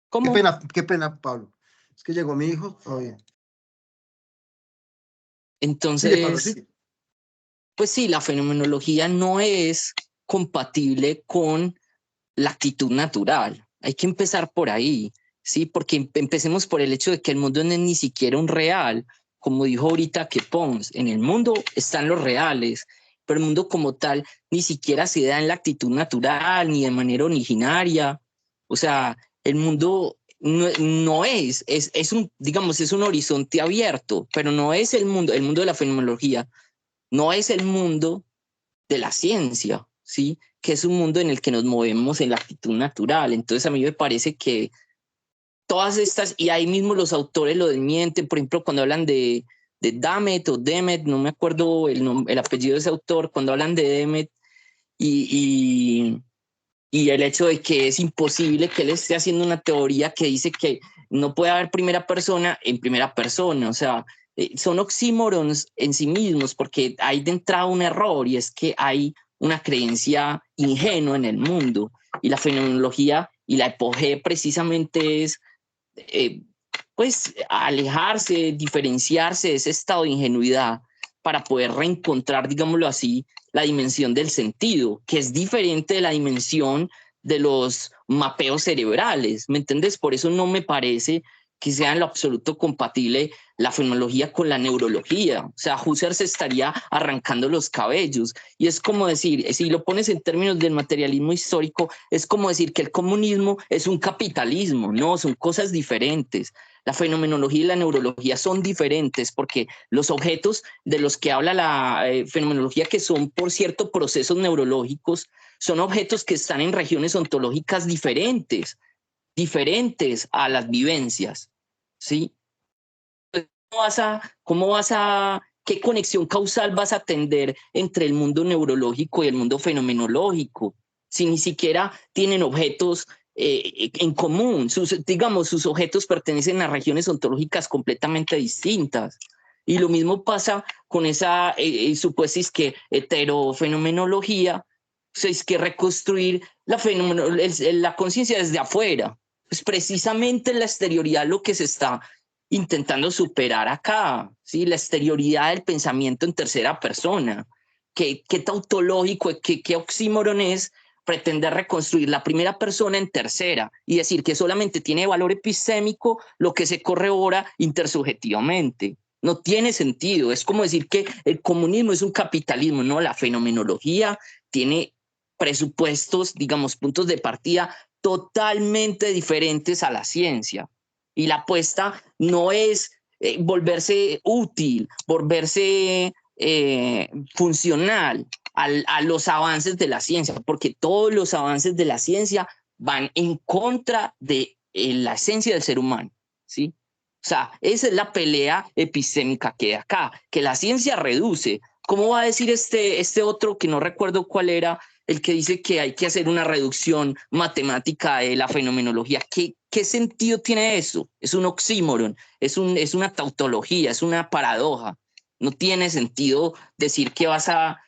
¿Cómo? Qué pena, Pablo. Es que llegó mi hijo. Oh, bien. Sigue, Pablo, Entonces, sigue. pues sí, la fenomenología no es compatible con la actitud natural. Hay que empezar por ahí, ¿sí? Porque empecemos por el hecho de que el mundo no es ni siquiera un real, como dijo ahorita que Pons, en el mundo están los reales, pero el mundo como tal ni siquiera se da en la actitud natural ni de manera originaria. O sea, el mundo no es un, digamos, es un horizonte abierto, pero no es el mundo de la fenomenología, no es el mundo de la ciencia, ¿sí? Que es un mundo en el que nos movemos en la actitud natural. Entonces a mí me parece que todas estas, y ahí mismo los autores lo desmienten, por ejemplo, cuando hablan de Damet o Demet, no me acuerdo el apellido de ese autor, cuando hablan de Demet y, y el hecho de que es imposible que él esté haciendo una teoría que dice que no puede haber primera persona en primera persona, o sea, son oxímorons en sí mismos porque hay de entrada un error y es que hay una creencia ingenua en el mundo y la fenomenología y la epogea precisamente es eh, pues alejarse, diferenciarse de ese estado de ingenuidad para poder reencontrar, digámoslo así, la dimensión del sentido, que es diferente de la dimensión de los mapeos cerebrales, ¿me entiendes? Por eso no me parece que sea en lo absoluto compatible la fenomenología con la neurología. O sea, Husserl se estaría arrancando los cabellos. Y es como decir, si lo pones en términos del materialismo histórico, es como decir que el comunismo es un capitalismo. No, son cosas diferentes. La fenomenología y la neurología son diferentes porque los objetos de los que habla la fenomenología, que son, por cierto, procesos neurológicos, son objetos que están en regiones ontológicas diferentes a las vivencias, ¿sí? ¿Qué conexión causal vas a tender entre el mundo neurológico y el mundo fenomenológico? Si ni siquiera tienen objetos en común, digamos, sus objetos pertenecen a regiones ontológicas completamente distintas. Y lo mismo pasa con esa supuestis que heterofenomenología, o sea, es que reconstruir la conciencia desde afuera. pues precisamente la exterioridad lo que se está intentando superar acá, ¿sí? La exterioridad del pensamiento en tercera persona. ¿Qué tautológico, qué oxímoron es pretender reconstruir la primera persona en tercera y decir que solamente tiene valor epistémico lo que se corrobora intersubjetivamente? No tiene sentido. Es como decir que el comunismo es un capitalismo, no, la fenomenología tiene presupuestos, digamos, puntos de partida totalmente diferentes a la ciencia. Y la apuesta no es volverse útil, volverse funcional a los avances de la ciencia, porque todos los avances de la ciencia van en contra de la esencia del ser humano, ¿sí? O sea, esa es la pelea epistémica que hay acá, que la ciencia reduce. ¿Cómo va a decir este otro que no recuerdo cuál era, el que dice que hay que hacer una reducción matemática de la fenomenología? ¿Qué sentido tiene eso? Es un oxímoron, es una tautología, es una paradoja. No tiene sentido decir que vas a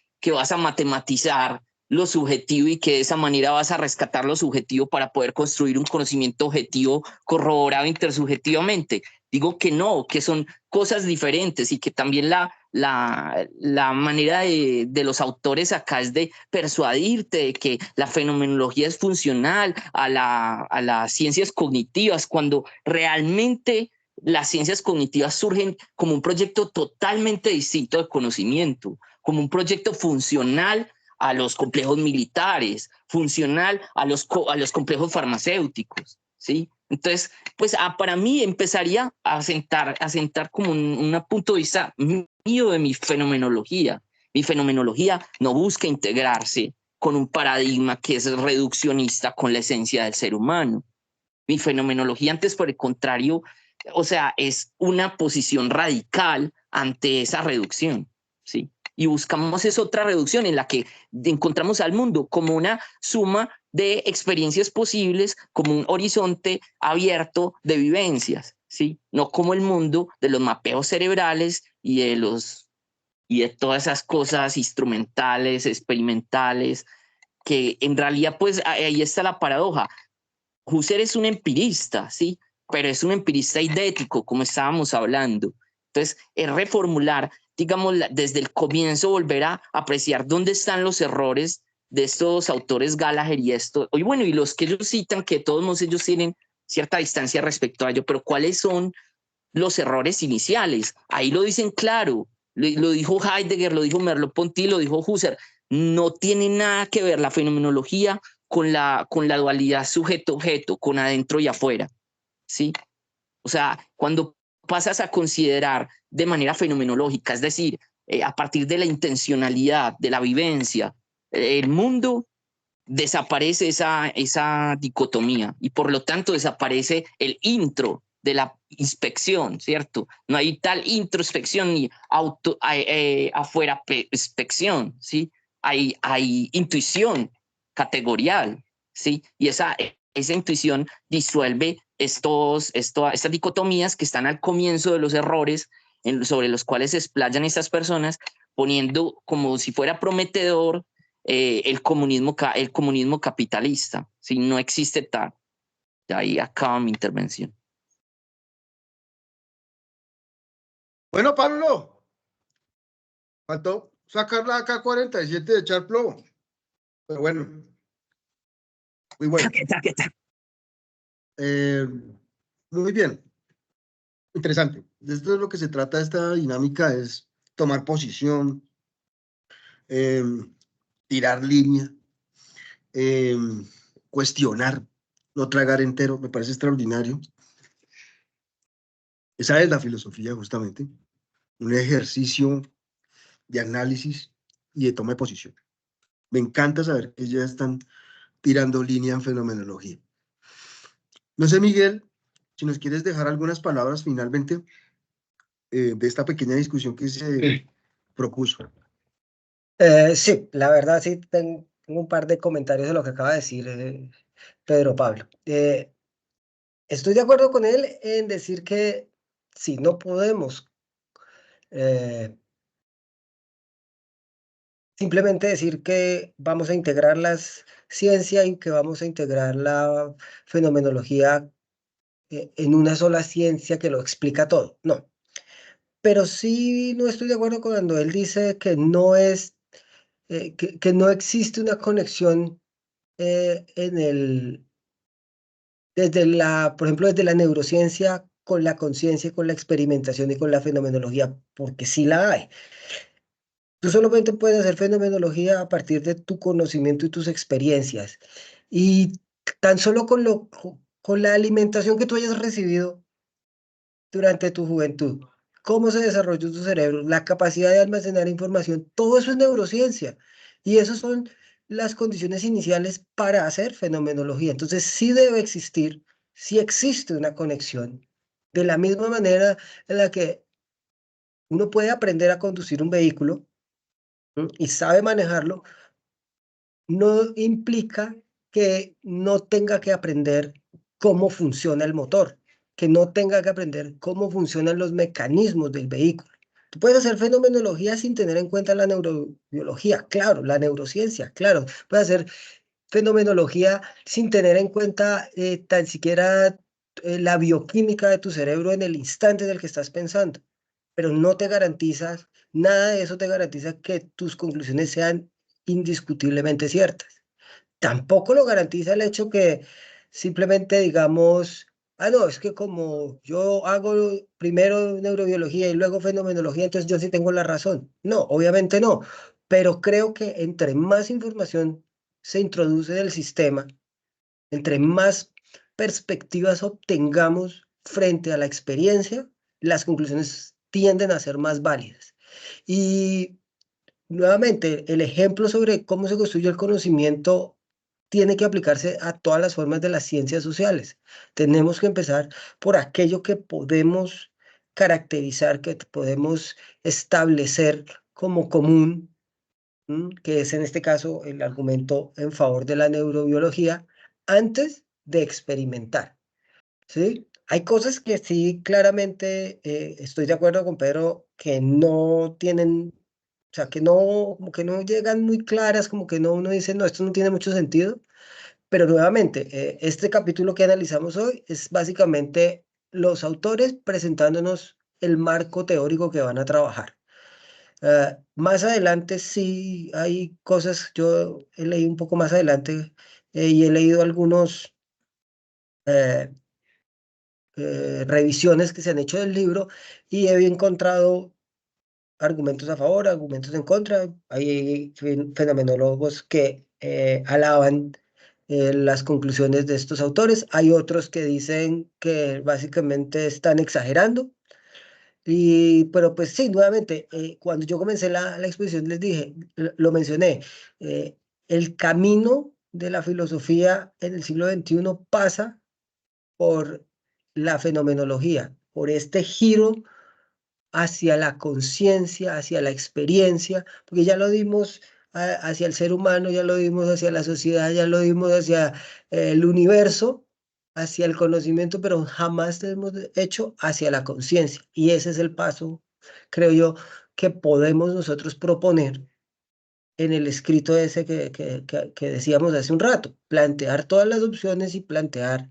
matematizar lo subjetivo y que de esa manera vas a rescatar lo subjetivo para poder construir un conocimiento objetivo corroborado intersubjetivamente. Digo que no, que son cosas diferentes y que también la manera de los autores acá es de persuadirte de que la fenomenología es funcional a las ciencias cognitivas, cuando realmente las ciencias cognitivas surgen como un proyecto totalmente distinto de conocimiento, como un proyecto funcional a los complejos militares, funcional a los complejos farmacéuticos, ¿sí? Entonces, pues para mí empezaría a sentar como un punto de vista mío de mi fenomenología. Mi fenomenología no busca integrarse con un paradigma que es reduccionista con la esencia del ser humano. Mi fenomenología, antes por el contrario, o sea, es una posición radical ante esa reducción, ¿sí? Y buscamos esa otra reducción en la que encontramos al mundo como una suma de experiencias posibles, como un horizonte abierto de vivencias, ¿sí? No como el mundo de los mapeos cerebrales y de todas esas cosas instrumentales, experimentales, que en realidad, pues ahí está la paradoja. Husserl es un empirista, ¿sí? Pero es un empirista idético, como estábamos hablando. Entonces, es reformular, digamos, desde el comienzo, volver a apreciar dónde están los errores de estos autores Gallagher y esto. Y bueno, y los que ellos citan, que todos ellos tienen cierta distancia respecto a ello, pero ¿cuáles son los errores iniciales? Ahí lo dicen claro. Lo dijo Heidegger, lo dijo Merleau-Ponty, lo dijo Husserl. No tiene nada que ver la fenomenología con la dualidad sujeto-objeto, con adentro y afuera, ¿sí? O sea, cuando pasas a considerar de manera fenomenológica, es decir, a partir de la intencionalidad, de la vivencia, el mundo, desaparece esa dicotomía y por lo tanto desaparece el intro de la inspección, ¿cierto? No hay tal introspección ni afuera inspección, ¿sí? Hay intuición categorial, ¿sí? Y esa intuición disuelve estas dicotomías que están al comienzo de los errores sobre los cuales se explayan estas personas, poniendo como si fuera prometedor el comunismo capitalista. Si no existe tal. De ahí acaba mi intervención. Bueno, Pablo, faltó sacar la AK-47 de echar plomo. Pero bueno, muy bueno. Muy bien, interesante. De esto es lo que se trata esta dinámica, es tomar posición, tirar línea, cuestionar, no tragar entero, me parece extraordinario. Esa es la filosofía, justamente, un ejercicio de análisis y de toma de posición. Me encanta saber que ya están tirando línea en fenomenología. No sé, Miguel, si nos quieres dejar algunas palabras finalmente de esta pequeña discusión que se propuso. Sí, la verdad sí tengo un par de comentarios de lo que acaba de decir Pedro Pablo. Estoy de acuerdo con él en decir que si no podemos simplemente decir que vamos a integrar las ciencia y que vamos a integrar la fenomenología en una sola ciencia que lo explica todo. No. Pero sí no estoy de acuerdo cuando él dice que no es, que no existe una conexión en desde por ejemplo, desde la neurociencia con la conciencia, con la experimentación y con la fenomenología, porque sí la hay. Tú solamente puedes hacer fenomenología a partir de tu conocimiento y tus experiencias. Y tan solo con la alimentación que tú hayas recibido durante tu juventud, cómo se desarrolló tu cerebro, la capacidad de almacenar información, todo eso es neurociencia. Y esas son las condiciones iniciales para hacer fenomenología. Entonces sí debe existir, sí existe una conexión. De la misma manera en la que uno puede aprender a conducir un vehículo, ¿m? Y sabe manejarlo, no implica que no tenga que aprender cómo funciona el motor, que no tenga que aprender cómo funcionan los mecanismos del vehículo. Tú puedes hacer fenomenología sin tener en cuenta la neurobiología, claro, la neurociencia, claro. Puedes hacer fenomenología sin tener en cuenta tan siquiera la bioquímica de tu cerebro en el instante en el que estás pensando, pero no te garantizas, nada de eso te garantiza que tus conclusiones sean indiscutiblemente ciertas. Tampoco lo garantiza el hecho que simplemente digamos, ah, no, es que como yo hago primero neurobiología y luego fenomenología, entonces yo sí tengo la razón. No, obviamente no, pero creo que entre más información se introduce del sistema, entre más perspectivas obtengamos frente a la experiencia, las conclusiones tienden a ser más válidas. Y nuevamente, el ejemplo sobre cómo se construye el conocimiento tiene que aplicarse a todas las formas de las ciencias sociales. Tenemos que empezar por aquello que podemos caracterizar, que podemos establecer como común, que es en este caso el argumento en favor de la neurobiología, antes de experimentar. ¿Sí? Hay cosas que sí, claramente estoy de acuerdo con Pedro, que no tienen, o sea, que no, como que no llegan muy claras, como que no, uno dice, no, esto no tiene mucho sentido, pero nuevamente, este capítulo que analizamos hoy es básicamente los autores presentándonos el marco teórico que van a trabajar. Más adelante sí hay cosas, yo he leído un poco más adelante y he leído algunos eh, revisiones que se han hecho del libro y he encontrado argumentos a favor, argumentos en contra. Hay fenomenólogos que alaban las conclusiones de estos autores. Hay otros que dicen que básicamente están exagerando. Pero pues sí, nuevamente, cuando yo comencé la exposición les dije, lo mencioné, eh, el camino de la filosofía en el siglo XXI pasa por la fenomenología, por este giro hacia la conciencia, hacia la experiencia, porque ya lo dimos hacia el ser humano, ya lo dimos hacia la sociedad, ya lo dimos hacia el universo, hacia el conocimiento, pero jamás lo hemos hecho hacia la conciencia. Y ese es el paso, creo yo, que podemos nosotros proponer en el escrito ese que decíamos hace un rato, plantear todas las opciones y plantear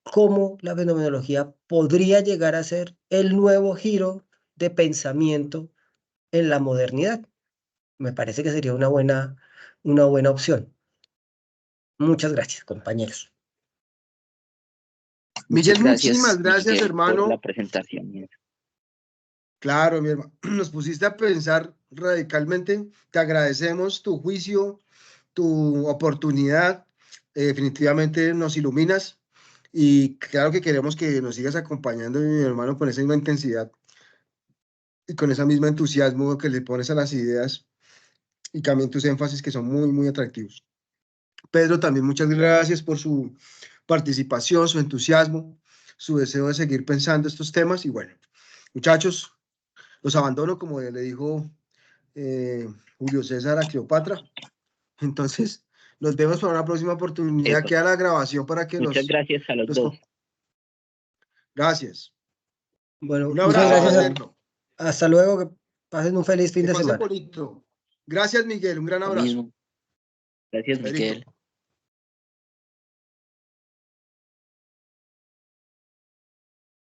cómo la fenomenología podría llegar a ser el nuevo giro de pensamiento en la modernidad. Me parece que sería una buena opción. Muchas gracias, compañeros. Muchas Miguel, gracias, muchísimas gracias, Miguel, por la hermano. presentación. Claro, mi hermano, nos pusiste a pensar radicalmente. Te agradecemos tu juicio, tu oportunidad. Definitivamente nos iluminas y claro que queremos que nos sigas acompañando, mi hermano, con esa misma intensidad y con ese mismo entusiasmo que le pones a las ideas y también tus énfasis que son muy, muy atractivos. Pedro, también muchas gracias por su participación, su entusiasmo, su deseo de seguir pensando estos temas y bueno, muchachos, los abandono como le dijo Julio César a Cleopatra. Entonces, nos vemos para una próxima oportunidad. Epa. Queda la grabación para que Muchas gracias a los dos. Gracias. Bueno, Un muchas abrazo gracias. Chao. fraterno. Hasta luego. Que pasen un feliz fin Que de pasen semana. bonito. Gracias, Miguel. Un gran Lo abrazo. mismo. Gracias, Chaito. Miguel.